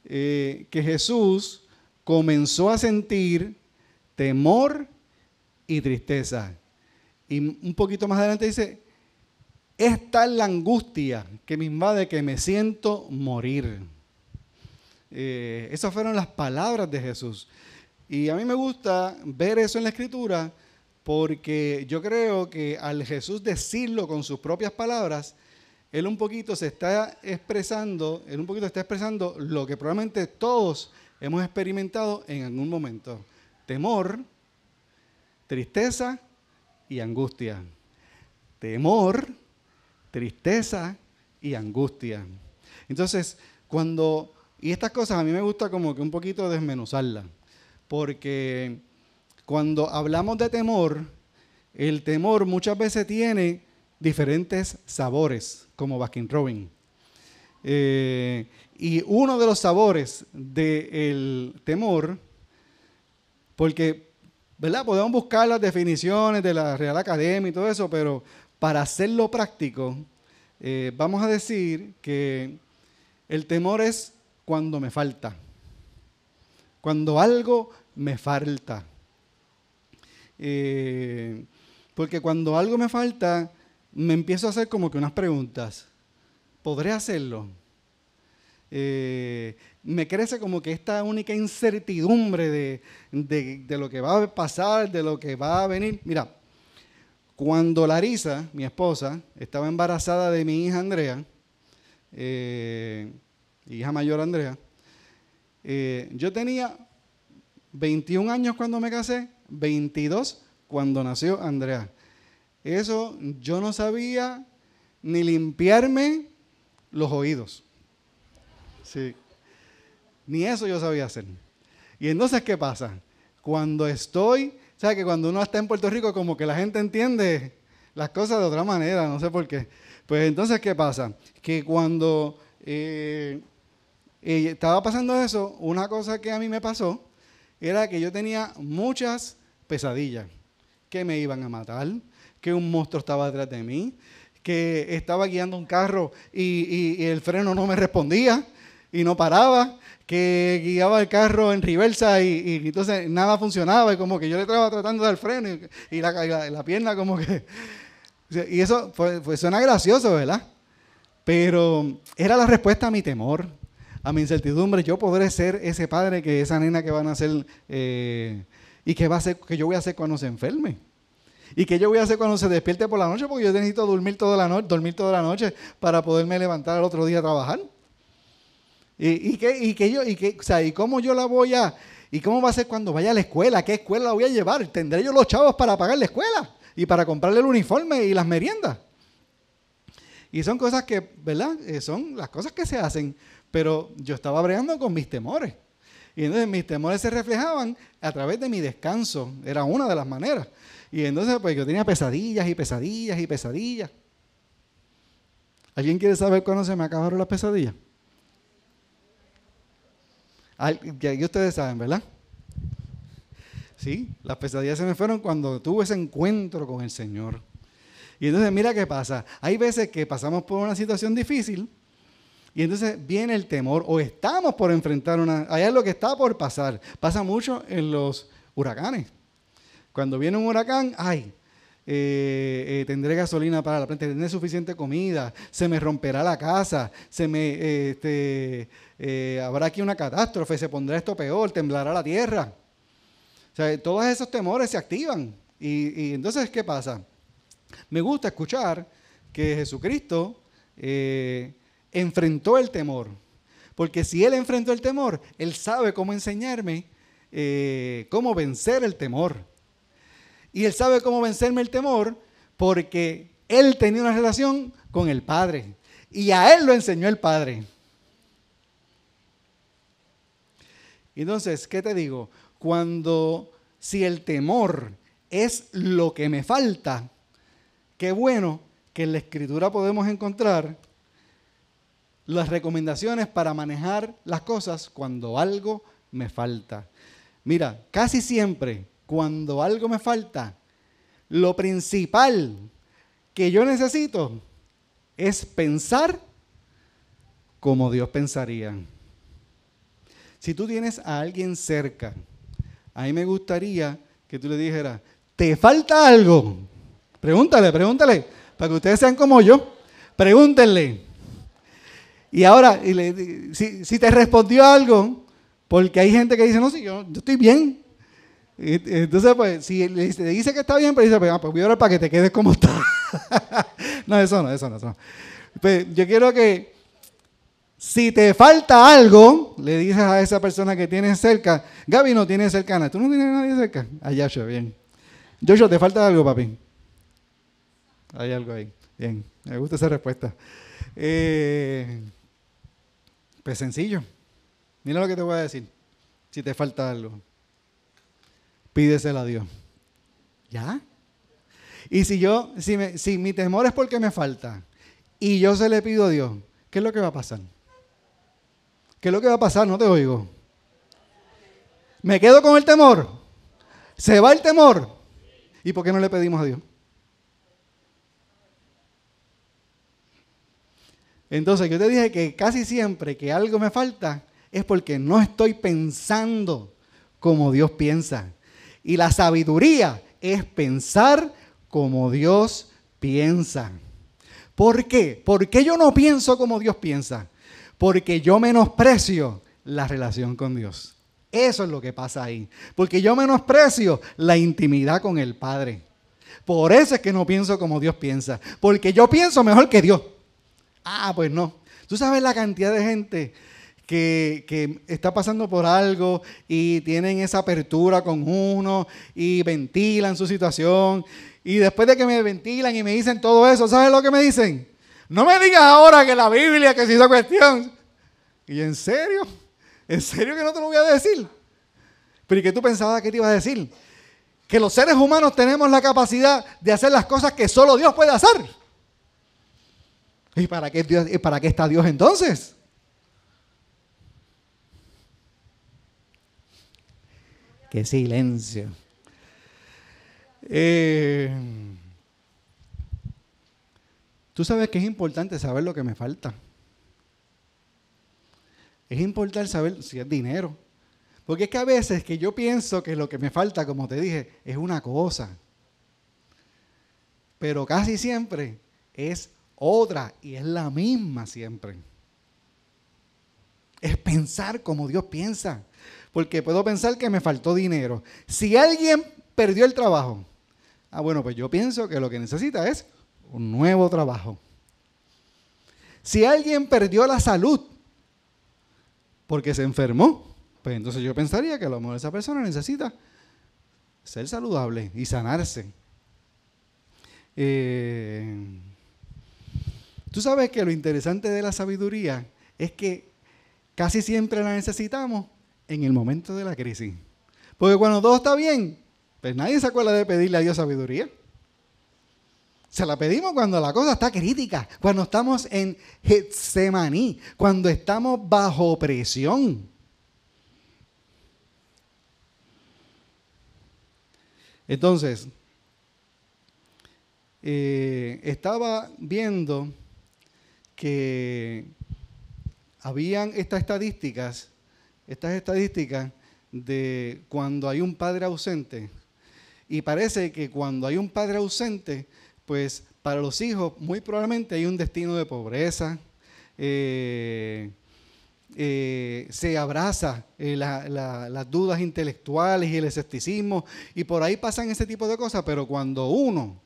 que Jesús comenzó a sentir temor y tristeza. Y un poquito más adelante dice: es tal la angustia que me invade que me siento morir. Esas fueron las palabras de Jesús. Y a mí me gusta ver eso en la escritura, porque yo creo que al Jesús decirlo con sus propias palabras, Él un poquito está expresando lo que probablemente todos hemos experimentado en algún momento: temor, tristeza y angustia. Temor, tristeza y angustia. Entonces, y estas cosas a mí me gusta como que un poquito desmenuzarlas, porque cuando hablamos de temor, el temor muchas veces tiene diferentes sabores, como Baskin Robbins. Y uno de los sabores del temor, porque, ¿verdad? Podemos buscar las definiciones de la Real Academia y todo eso, pero para hacerlo práctico, vamos a decir que el temor es cuando me falta, cuando algo me falta. Porque cuando algo me falta, me empiezo a hacer como que unas preguntas. ¿Podré hacerlo? Me crece como que esta única incertidumbre de lo que va a pasar, de lo que va a venir. Mira, cuando Larisa, mi esposa, estaba embarazada de mi hija Andrea, hija mayor Andrea, yo tenía 21 años cuando me casé, 22 cuando nació Andrea. Eso yo no sabía ni limpiarme los oídos. Sí. Ni eso yo sabía hacer. Y entonces, ¿qué pasa? Cuando ¿sabes que cuando uno está en Puerto Rico como que la gente entiende las cosas de otra manera? No sé por qué. Pues entonces, ¿qué pasa? Que cuando estaba pasando eso, una cosa que a mí me pasó era que yo tenía muchas pesadillas, que me iban a matar, que un monstruo estaba detrás de mí, que estaba guiando un carro y el freno no me respondía y no paraba, que guiaba el carro en reversa y entonces nada funcionaba y como que yo le estaba tratando de dar freno y la pierna como que... Y eso suena gracioso, ¿verdad? Pero era la respuesta a mi temor, a mi incertidumbre. Yo podré ser ese padre, que esa nena que van a ser y que yo voy a hacer cuando se enferme. ¿Y qué yo voy a hacer cuando se despierte por la noche? Porque yo necesito dormir toda la noche para poderme levantar al otro día a trabajar. ¿Y cómo yo la voy a... ¿Y cómo va a ser cuando vaya a la escuela? ¿Qué escuela la voy a llevar? ¿Tendré yo los chavos para pagar la escuela? Y para comprarle el uniforme y las meriendas. Y son cosas que, ¿verdad? Son las cosas que se hacen. Pero yo estaba bregando con mis temores. Y entonces mis temores se reflejaban a través de mi descanso. Era una de las maneras. Y entonces pues yo tenía pesadillas y pesadillas y pesadillas. ¿Alguien quiere saber cuándo se me acabaron las pesadillas? Ya ustedes saben, ¿verdad? Sí, las pesadillas se me fueron cuando tuve ese encuentro con el Señor. Y entonces mira qué pasa. Hay veces que pasamos por una situación difícil y entonces viene el temor o estamos por enfrentar hay algo que está por pasar. Pasa mucho en los huracanes. Cuando viene un huracán, tendré gasolina para la planta, tendré suficiente comida, se me romperá la casa, habrá aquí una catástrofe, se pondrá esto peor, temblará la tierra. O sea, todos esos temores se activan. Y entonces, ¿qué pasa? Me gusta escuchar que Jesucristo enfrentó el temor. Porque si Él enfrentó el temor, Él sabe cómo enseñarme cómo vencer el temor. Y Él sabe cómo vencerme el temor porque Él tenía una relación con el Padre. Y a Él lo enseñó el Padre. Entonces, ¿qué te digo? Si el temor es lo que me falta, qué bueno que en la Escritura podemos encontrar las recomendaciones para manejar las cosas cuando algo me falta. Mira, casi siempre cuando algo me falta, lo principal que yo necesito es pensar como Dios pensaría. Si tú tienes a alguien cerca, a mí me gustaría que tú le dijeras, ¿te falta algo? Pregúntale, para que ustedes sean como yo. Pregúntenle. Y ahora, si te respondió algo, porque hay gente que dice, no, sí, yo estoy bien. Entonces, pues, si le dice que está bien, pues dice, pues voy a orar para que te quedes como está. No, eso no. Pues yo quiero que, si te falta algo, le dices a esa persona que tienes cerca, Gaby no tiene cercana, ¿tú no tienes a nadie cerca? Joshua, bien. Joshua, ¿te falta algo, papi? Hay algo ahí. Bien, me gusta esa respuesta. Pues sencillo. Mira lo que te voy a decir. Si te falta algo. Pídesela a Dios. ¿Ya? Y si mi temor es porque me falta y yo se le pido a Dios, ¿qué es lo que va a pasar? ¿Qué es lo que va a pasar? No te oigo. ¿Me quedo con el temor? ¿Se va el temor? ¿Y por qué no le pedimos a Dios? Entonces yo te dije que casi siempre que algo me falta es porque no estoy pensando como Dios piensa. Y la sabiduría es pensar como Dios piensa. ¿Por qué? ¿Por qué yo no pienso como Dios piensa? Porque yo menosprecio la relación con Dios. Eso es lo que pasa ahí. Porque yo menosprecio la intimidad con el Padre. Por eso es que no pienso como Dios piensa. Porque yo pienso mejor que Dios. Ah, pues no. Tú sabes la cantidad de gente que está pasando por algo y tienen esa apertura con uno y ventilan su situación. Y después de que me ventilan y me dicen todo eso, ¿sabes lo que me dicen? No me digas ahora que la Biblia, que se hizo cuestión. ¿Y en serio? ¿En serio que no te lo voy a decir? ¿Pero y qué tú pensabas que te iba a decir? Que los seres humanos tenemos la capacidad de hacer las cosas que solo Dios puede hacer. ¿Y para qué está Dios entonces? ¡Qué silencio! Tú sabes que es importante saber lo que me falta. Es importante saber si es dinero. Porque es que a veces que yo pienso que lo que me falta, como te dije, es una cosa. Pero casi siempre es otra y es la misma siempre. Es pensar como Dios piensa. Porque puedo pensar que me faltó dinero. Si alguien perdió el trabajo, bueno, pues yo pienso que lo que necesita es un nuevo trabajo. Si alguien perdió la salud porque se enfermó, pues entonces yo pensaría que a lo mejor esa persona necesita ser saludable y sanarse. Tú sabes que lo interesante de la sabiduría es que casi siempre la necesitamos en el momento de la crisis. Porque cuando todo está bien, pues nadie se acuerda de pedirle a Dios sabiduría. Se la pedimos cuando la cosa está crítica, cuando estamos en Getsemaní, cuando estamos bajo presión. Entonces, estaba viendo que habían estas estadísticas de cuando hay un padre ausente. Y parece que cuando hay un padre ausente, pues para los hijos muy probablemente hay un destino de pobreza, se abraza las dudas intelectuales y el escepticismo, y por ahí pasan ese tipo de cosas, pero cuando uno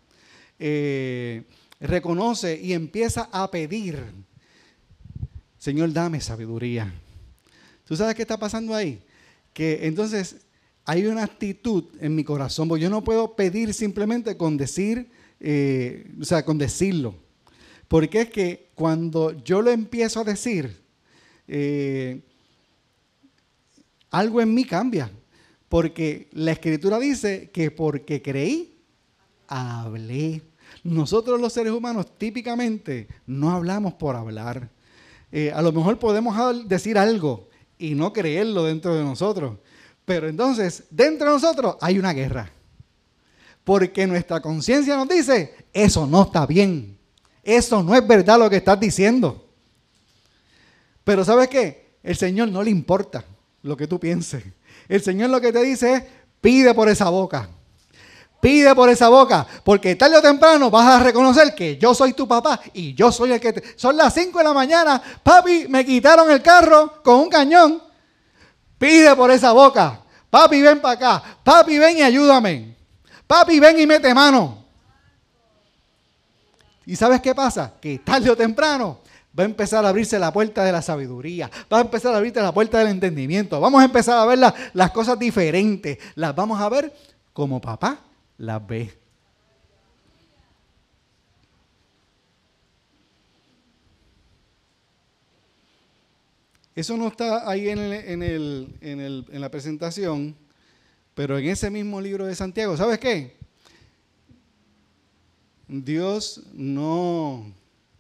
reconoce y empieza a pedir, Señor, dame sabiduría. ¿Tú sabes qué está pasando ahí? Que entonces hay una actitud en mi corazón, porque yo no puedo pedir simplemente con decir, con decirlo. Porque es que cuando yo lo empiezo a decir, algo en mí cambia. Porque la Escritura dice que porque creí, hablé. Nosotros los seres humanos típicamente no hablamos por hablar. A lo mejor podemos decir algo y no creerlo dentro de nosotros. Pero entonces, dentro de nosotros hay una guerra. Porque nuestra conciencia nos dice, eso no está bien. Eso no es verdad lo que estás diciendo. Pero ¿sabes qué? El Señor no le importa lo que tú pienses. El Señor lo que te dice es, pide por esa boca. Pide por esa boca, porque tarde o temprano vas a reconocer que yo soy tu papá y yo soy el que te... Son las 5 de la mañana, papi, me quitaron el carro con un cañón. Pide por esa boca. Papi, ven para acá. Papi, ven y ayúdame. Papi, ven y mete mano. ¿Y sabes qué pasa? Que tarde o temprano va a empezar a abrirse la puerta de la sabiduría, va a empezar a abrirse la puerta del entendimiento. Vamos a empezar a ver las cosas diferentes. Las vamos a ver como papá las ve. Eso no está ahí en la presentación, Pero en ese mismo libro de Santiago, ¿sabes qué? Dios no...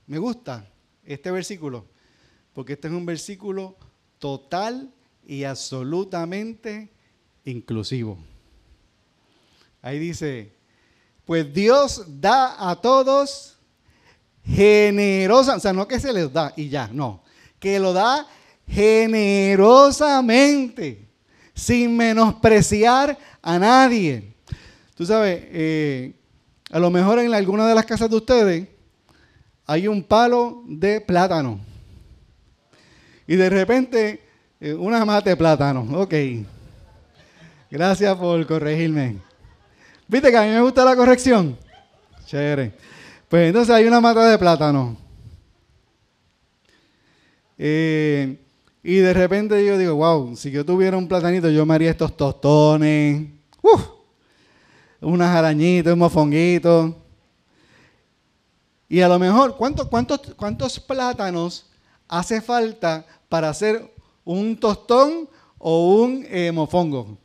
Me gusta este versículo, porque este es un versículo total y absolutamente inclusivo. Ahí dice, pues Dios da a todos generosa, o sea, no que se les da y ya, no, que lo da generosamente, sin menospreciar a nadie. Tú sabes, a lo mejor en alguna de las casas de ustedes hay un palo de plátano y de repente una mata de plátano. Ok, gracias por corregirme. ¿Viste que a mí me gusta la corrección? Chévere. Pues entonces hay una mata de plátano. Y de repente yo digo, wow, si yo tuviera un platanito, yo me haría estos tostones, unas arañitas, un mofonguito. Y a lo mejor, ¿cuántos plátanos hace falta para hacer un tostón o un mofongo?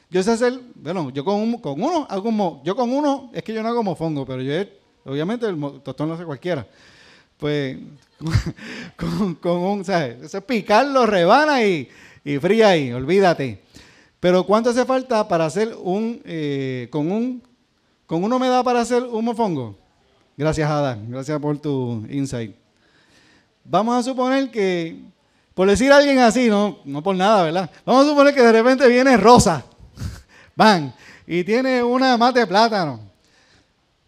Yo sé hacer, bueno, yo con uno hago yo con uno, es que yo no hago mofongo, pero yo obviamente el tostón lo hace cualquiera. Pues con un, ¿sabes? Eso es picarlo, rebana y fría ahí, olvídate. Pero ¿cuánto hace falta para hacer con uno me da para hacer un mofongo? Gracias, Adán, gracias por tu insight. Vamos a suponer que, por decir a alguien así, no por nada, ¿verdad? Vamos a suponer que de repente viene Rosa, van, y tiene una mata de plátano,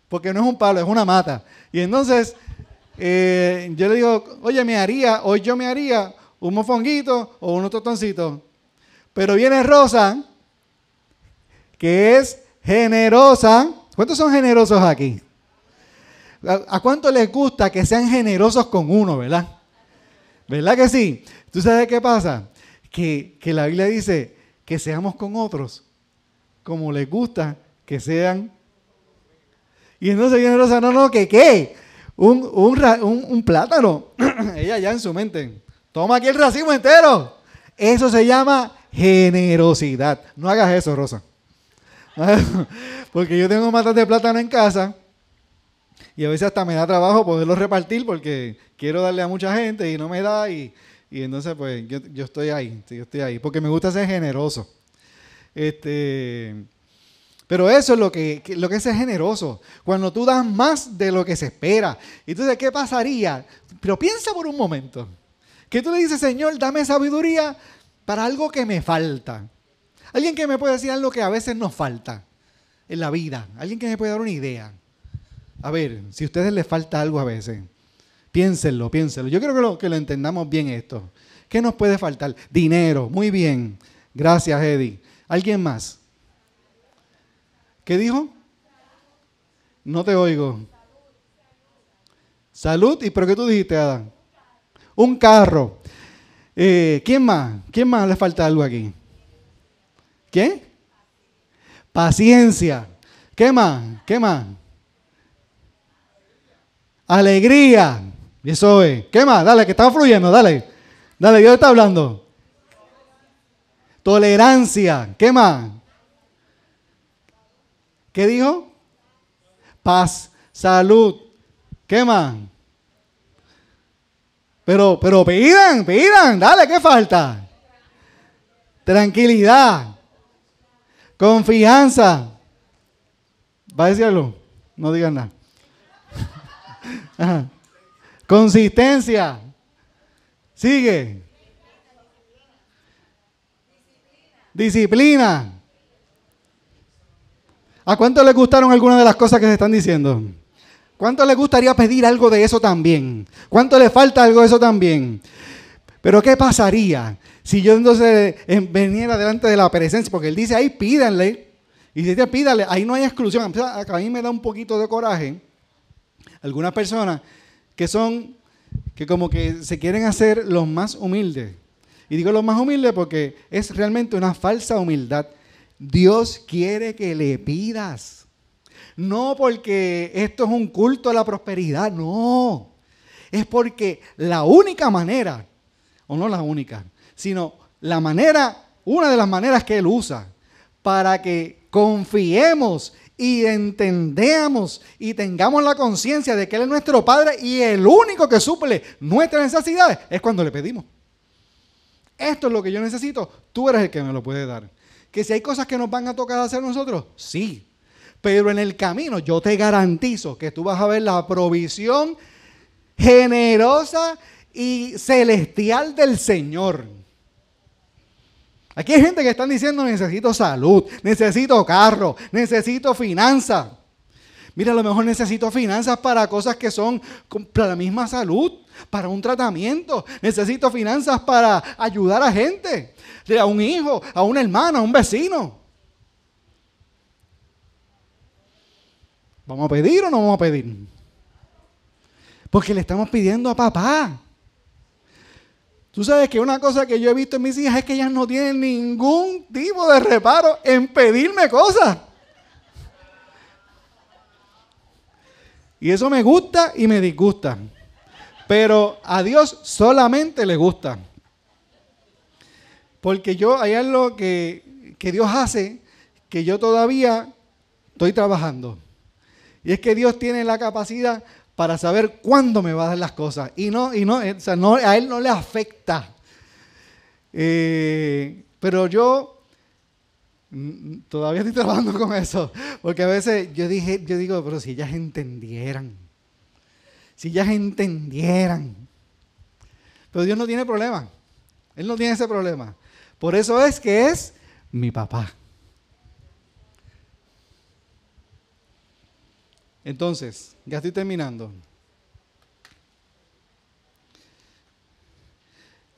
porque no es un palo, es una mata. Y entonces yo le digo, oye, yo me haría un mofonguito o unos tostoncitos. Pero viene Rosa, que es generosa. ¿Cuántos son generosos aquí? ¿A cuánto les gusta que sean generosos con uno, verdad? ¿Verdad que sí? ¿Tú sabes qué pasa? Que la Biblia dice que seamos con otros como les gusta que sean. Y entonces viene Rosa, no, que ¿qué? Un plátano. Ella ya en su mente, toma aquí el racimo entero. Eso se llama generosidad. No hagas eso, Rosa. Porque yo tengo matas de plátano en casa y a veces hasta me da trabajo poderlos repartir porque quiero darle a mucha gente y no me da y entonces pues yo estoy ahí, sí, yo estoy ahí porque me gusta ser generoso. Pero eso es lo que es ser generoso. Cuando tú das más de lo que se espera. Entonces, ¿qué pasaría? Pero piensa por un momento. Que tú le dices, Señor, dame sabiduría para algo que me falta. Alguien que me puede decir algo que a veces nos falta en la vida. Alguien que me puede dar una idea. A ver, si a ustedes les falta algo a veces, piénsenlo. Yo creo que lo entendamos bien esto. ¿Qué nos puede faltar? Dinero. Muy bien. Gracias, Eddie. ¿Alguien más? ¿Qué dijo? No te oigo. Salud. ¿Y por qué tú dijiste, Adán? Un carro. ¿Quién más? ¿Quién más le falta algo aquí? ¿Quién? Paciencia. ¿Qué más? ¿Qué más? Alegría. Eso es. ¿Qué más? Dale, que está fluyendo. Dale, Dios está hablando. Tolerancia. ¿Qué más? ¿Qué dijo? Paz, salud. ¿Qué más? Pero pidan, dale, ¿qué falta? Tranquilidad. Confianza. ¿Va a decirlo? No digan nada. Ajá. Consistencia. Sigue. Disciplina. ¿A cuánto les gustaron algunas de las cosas que se están diciendo? ¿Cuánto les gustaría pedir algo de eso también? ¿Cuánto le falta algo de eso también? Pero ¿qué pasaría si yo entonces veniera delante de la presencia? Porque él dice ahí, pídanle. Y dice, pídanle, ahí no hay exclusión. A mí me da un poquito de coraje algunas personas que como que se quieren hacer los más humildes. Y digo los más humildes porque es realmente una falsa humildad. Dios quiere que le pidas. No porque esto es un culto a la prosperidad, no. Es porque la única manera, o no la única, sino una de las maneras que Él usa para que confiemos y entendamos y tengamos la conciencia de que Él es nuestro Padre y el único que suple nuestras necesidades es cuando le pedimos. Esto es lo que yo necesito, tú eres el que me lo puede dar. Que si hay cosas que nos van a tocar hacer nosotros, sí. Pero en el camino yo te garantizo que tú vas a ver la provisión generosa y celestial del Señor. Aquí hay gente que están diciendo necesito salud, necesito carro, necesito finanzas. Mira, a lo mejor necesito finanzas para cosas que son para la misma salud, para un tratamiento. Necesito finanzas para ayudar a gente, a un hijo, a una hermana, a un vecino. ¿Vamos a pedir o no vamos a pedir? Porque le estamos pidiendo a papá. Tú sabes que una cosa que yo he visto en mis hijas es que ellas no tienen ningún tipo de reparo en pedirme cosas. Y eso me gusta y me disgusta. Pero a Dios solamente le gusta. Porque hay algo que Dios hace que yo todavía estoy trabajando. Y es que Dios tiene la capacidad para saber cuándo me va a dar las cosas. O sea, a Él no le afecta. Pero yo todavía estoy trabajando con eso. Porque a veces yo digo, pero si ellas entendieran. Si ellas entendieran. Pero Dios no tiene problema. Él no tiene ese problema. Por eso es que es mi papá. Entonces, ya estoy terminando.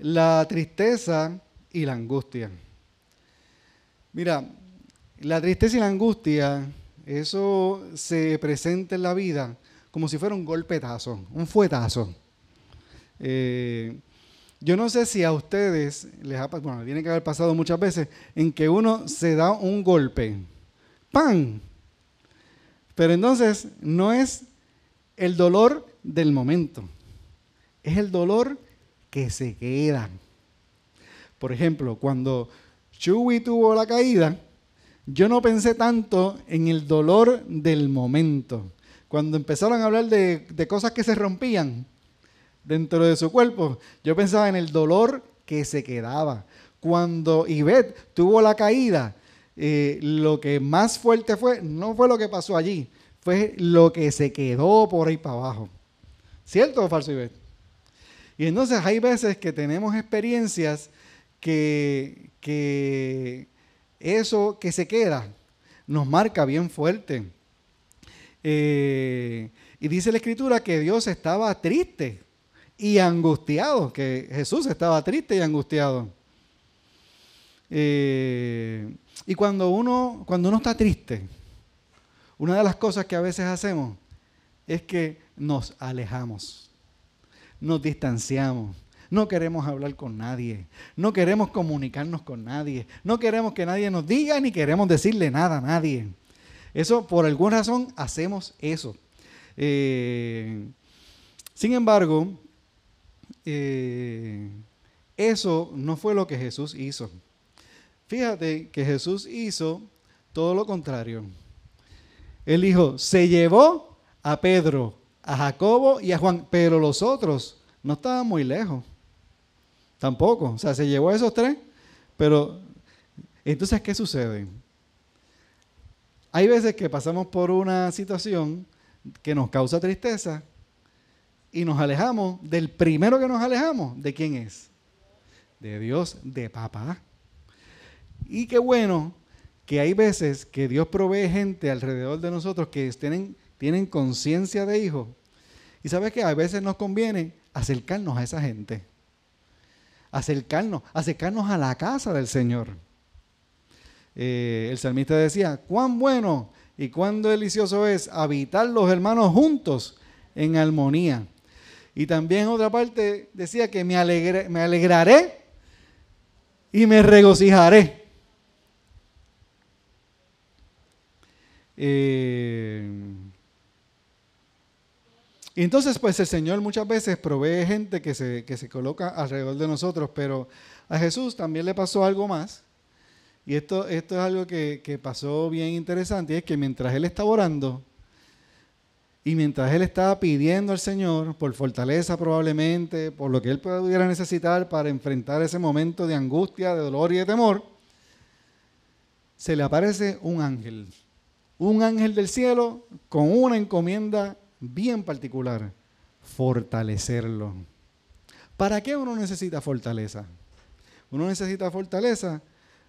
La tristeza y la angustia. Mira, la tristeza y la angustia, eso se presenta en la vida como si fuera un golpetazo, un fuetazo. Yo no sé si a ustedes les ha pasado, bueno, tiene que haber pasado muchas veces, en que uno se da un golpe. ¡Pam! Pero entonces no es el dolor del momento, es el dolor que se queda. Por ejemplo, cuando Chewie tuvo la caída, yo no pensé tanto en el dolor del momento. Cuando empezaron a hablar de cosas que se rompían dentro de su cuerpo, yo pensaba en el dolor que se quedaba. Cuando Ivette tuvo la caída, lo que más fuerte no fue lo que pasó allí, fue lo que se quedó por ahí para abajo. ¿Cierto o falso, Ivette? Y entonces hay veces que tenemos experiencias que eso que se queda nos marca bien fuerte. Y dice la Escritura que Dios estaba triste y angustiado, que Jesús estaba triste y angustiado. Y cuando uno está triste, una de las cosas que a veces hacemos es que nos alejamos, nos distanciamos, no queremos hablar con nadie, no queremos comunicarnos con nadie, no queremos que nadie nos diga ni queremos decirle nada a nadie. Eso, por alguna razón, hacemos eso. Sin embargo, eso no fue lo que Jesús hizo. Fíjate que Jesús hizo todo lo contrario. Él dijo, se llevó a Pedro, a Jacobo y a Juan, pero los otros no estaban muy lejos. Tampoco. O sea, se llevó a esos tres, pero entonces, ¿qué sucede? Hay veces que pasamos por una situación que nos causa tristeza y nos alejamos del primero que nos alejamos. ¿De quién es? De Dios, de papá. Y qué bueno que hay veces que Dios provee gente alrededor de nosotros que tienen conciencia de hijo. Y sabes que a veces nos conviene acercarnos a esa gente. Acercarnos a la casa del Señor. El salmista decía, cuán bueno y cuán delicioso es habitar los hermanos juntos en armonía. Y también en otra parte decía que me alegraré y me regocijaré. Y entonces, pues el Señor muchas veces provee gente que se coloca alrededor de nosotros, pero a Jesús también le pasó algo más, Y esto es algo que pasó bien interesante, y es que mientras él estaba orando, y mientras él estaba pidiendo al Señor por fortaleza probablemente, por lo que él pudiera necesitar para enfrentar ese momento de angustia, de dolor y de temor, se le aparece un ángel del cielo con una encomienda bien particular: fortalecerlo. ¿Para qué uno necesita fortaleza? Uno necesita fortaleza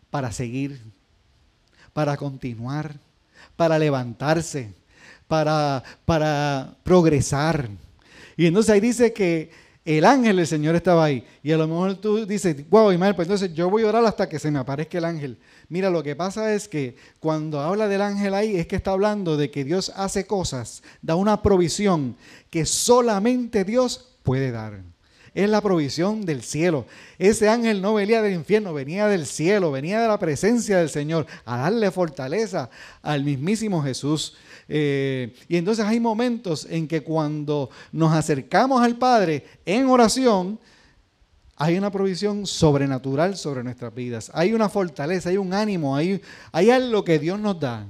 para seguir, para continuar, para levantarse, para progresar. Y entonces ahí dice que el ángel del Señor estaba ahí. Y a lo mejor tú dices, wow, Ismael, pues entonces yo voy a orar hasta que se me aparezca el ángel. Mira, lo que pasa es que cuando habla del ángel ahí, es que está hablando de que Dios hace cosas, da una provisión que solamente Dios puede dar. Es la provisión del cielo. Ese ángel no venía del infierno, venía del cielo, venía de la presencia del Señor a darle fortaleza al mismísimo Jesús. Y entonces hay momentos en que cuando nos acercamos al Padre en oración, hay una provisión sobrenatural sobre nuestras vidas. Hay una fortaleza, hay un ánimo, hay algo que Dios nos da.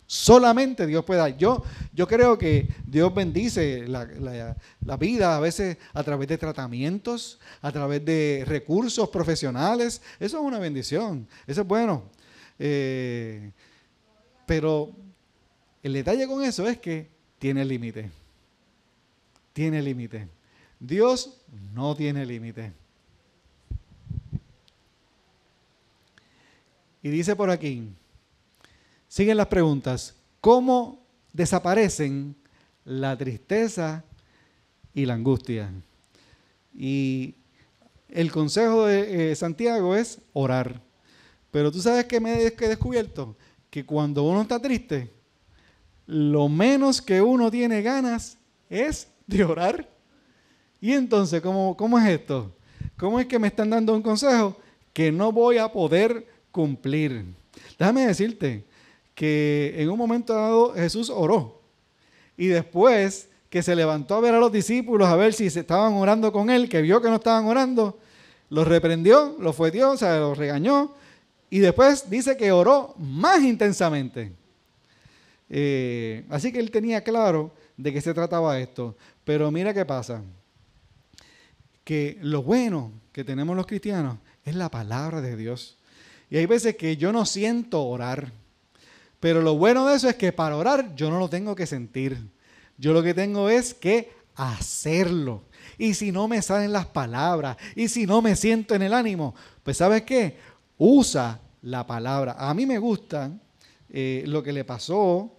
Solamente Dios puede dar. Yo creo que Dios bendice la vida a veces a través de tratamientos, a través de recursos profesionales. Eso es una bendición, eso es bueno. Pero el detalle con eso es que tiene límite. Tiene límite. Dios no tiene límite. Y dice por aquí, siguen las preguntas: ¿cómo desaparecen la tristeza y la angustia? Y el consejo de Santiago es orar. Pero tú sabes que me he descubierto que cuando uno está triste, lo menos que uno tiene ganas es de orar. Y entonces, ¿cómo es esto? ¿Cómo es que me están dando un consejo que no voy a poder cumplir? Déjame decirte que en un momento dado Jesús oró, y después que se levantó a ver a los discípulos a ver si se estaban orando con él, que vio que no estaban orando, los reprendió, los fuetió, o sea, los regañó, y después dice que oró más intensamente. Así que él tenía claro de qué se trataba esto. Pero mira qué pasa, que lo bueno que tenemos los cristianos es la palabra de Dios. Y hay veces que yo no siento orar, pero lo bueno de eso es que para orar yo no lo tengo que sentir. Yo lo que tengo es que hacerlo. Y si no me salen las palabras, y si no me siento en el ánimo, pues ¿sabes qué? Usa la palabra. A mí me gusta lo que le pasó,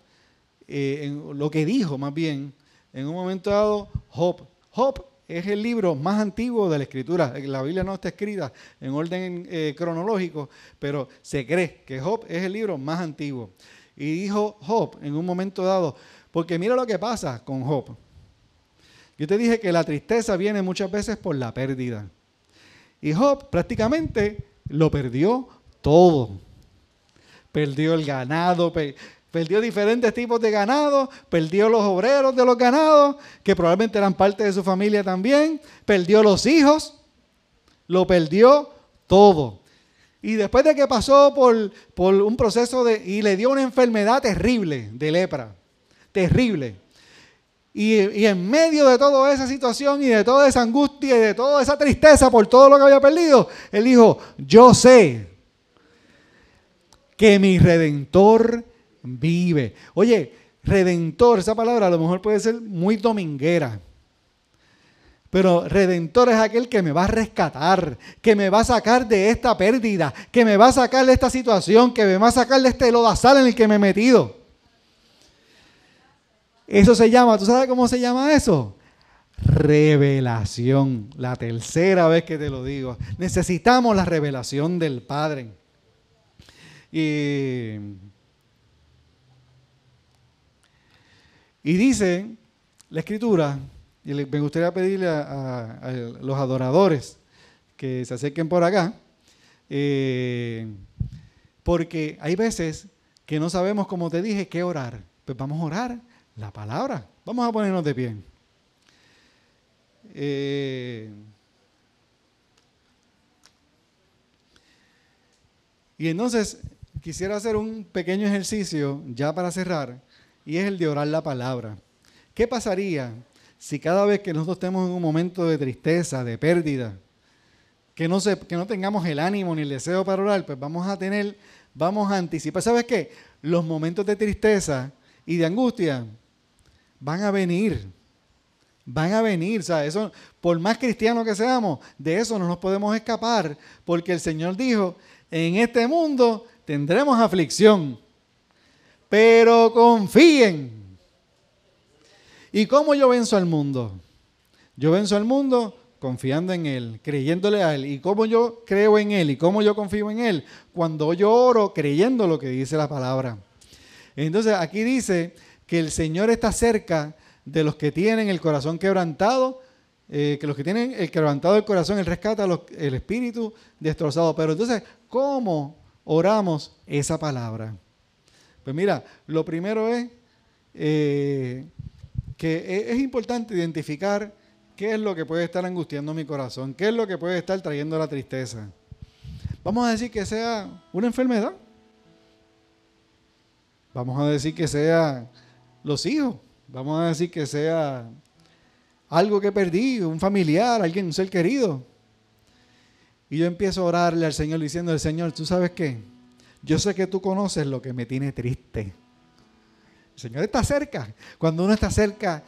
lo que dijo más bien, en un momento dado, Job. Job es el libro más antiguo de la Escritura. La Biblia no está escrita en orden cronológico, pero se cree que Job es el libro más antiguo. Y dijo Job en un momento dado, porque mira lo que pasa con Job. Yo te dije que la tristeza viene muchas veces por la pérdida. Y Job prácticamente lo perdió todo. Perdió el ganado, perdió diferentes tipos de ganado, perdió los obreros de los ganados, que probablemente eran parte de su familia también, perdió los hijos, lo perdió todo. Y después de que pasó por un proceso y le dio una enfermedad terrible de lepra, terrible. Y en medio de toda esa situación y de toda esa angustia y de toda esa tristeza por todo lo que había perdido, él dijo, yo sé que mi Redentor vive. Oye, Redentor, esa palabra a lo mejor puede ser muy dominguera, pero Redentor es aquel que me va a rescatar, que me va a sacar de esta pérdida, que me va a sacar de esta situación, que me va a sacar de este lodazal en el que me he metido. Eso se llama, ¿tú sabes cómo se llama eso? Revelación. La tercera vez que te lo digo. Necesitamos la revelación del Padre. Y dice la Escritura, y me gustaría pedirle a los adoradores que se acerquen por acá, porque hay veces que no sabemos, como te dije, qué orar. Pues vamos a orar la palabra. Vamos a ponernos de pie. Y entonces quisiera hacer un pequeño ejercicio ya para cerrar, y es el de orar la palabra. ¿Qué pasaría si cada vez que nosotros estemos en un momento de tristeza, de pérdida, que no tengamos el ánimo ni el deseo para orar, pues vamos a anticipar? ¿Sabes qué? Los momentos de tristeza y de angustia van a venir. O sea, eso, por más cristianos que seamos, de eso no nos podemos escapar, porque el Señor dijo, en este mundo tendremos aflicción, pero confíen. ¿Y cómo yo venzo al mundo? Yo venzo al mundo confiando en Él, creyéndole a Él. ¿Y cómo yo creo en Él? ¿Y cómo yo confío en Él? Cuando yo oro creyendo lo que dice la palabra. Entonces aquí dice que el Señor está cerca de los que tienen el corazón quebrantado, que los que tienen el quebrantado del corazón, Él rescata el espíritu destrozado. Pero entonces, ¿cómo oramos esa palabra? Pues mira, lo primero es que es importante identificar qué es lo que puede estar angustiando mi corazón, qué es lo que puede estar trayendo la tristeza. Vamos a decir que sea una enfermedad. Vamos a decir que sea los hijos. Vamos a decir que sea algo que perdí, un familiar, alguien, un ser querido. Y yo empiezo a orarle al Señor diciendo, Señor, ¿tú sabes qué? Yo sé que tú conoces lo que me tiene triste. El Señor está cerca. Cuando uno está cerca,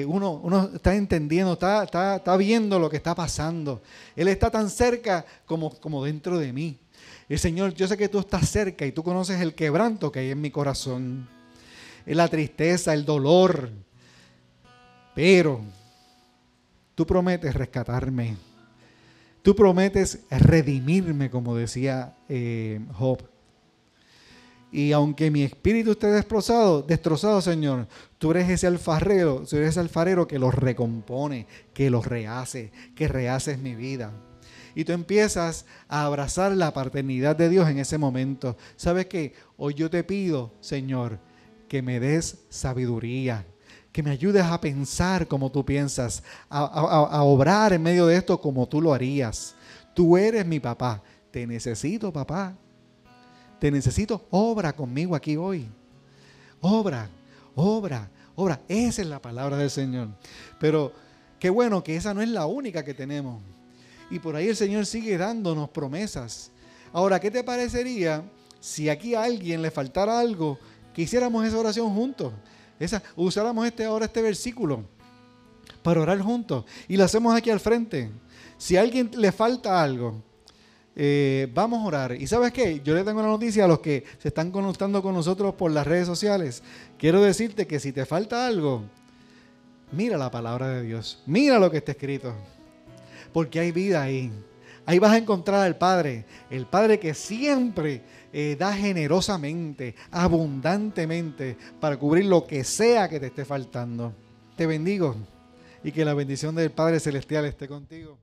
uno está entendiendo, está viendo lo que está pasando. Él está tan cerca como dentro de mí. El Señor, yo sé que tú estás cerca y tú conoces el quebranto que hay en mi corazón. La tristeza, el dolor. Pero tú prometes rescatarme. Tú prometes redimirme, como decía Job. Y aunque mi espíritu esté destrozado, Señor, tú eres ese alfarero que lo recompone, que lo rehace, que rehaces mi vida. Y tú empiezas a abrazar la paternidad de Dios en ese momento. ¿Sabes qué? Hoy yo te pido, Señor, que me des sabiduría, que me ayudes a pensar como tú piensas, a obrar en medio de esto como tú lo harías. Tú eres mi papá. Te necesito, papá. Te necesito. Obra conmigo aquí hoy. Obra. Esa es la palabra del Señor. Pero qué bueno que esa no es la única que tenemos. Y por ahí el Señor sigue dándonos promesas. Ahora, ¿qué te parecería si aquí a alguien le faltara algo, que hiciéramos esa oración juntos? Usáramos este versículo para orar juntos. Y lo hacemos aquí al frente. Si a alguien le falta algo, vamos a orar. Y ¿sabes qué? Yo le tengo una noticia a los que se están conectando con nosotros por las redes sociales. Quiero decirte que si te falta algo, mira la palabra de Dios. Mira lo que está escrito. Porque hay vida ahí. Ahí vas a encontrar al Padre. El Padre que siempre da generosamente, abundantemente, para cubrir lo que sea que te esté faltando. Te bendigo y que la bendición del Padre Celestial esté contigo.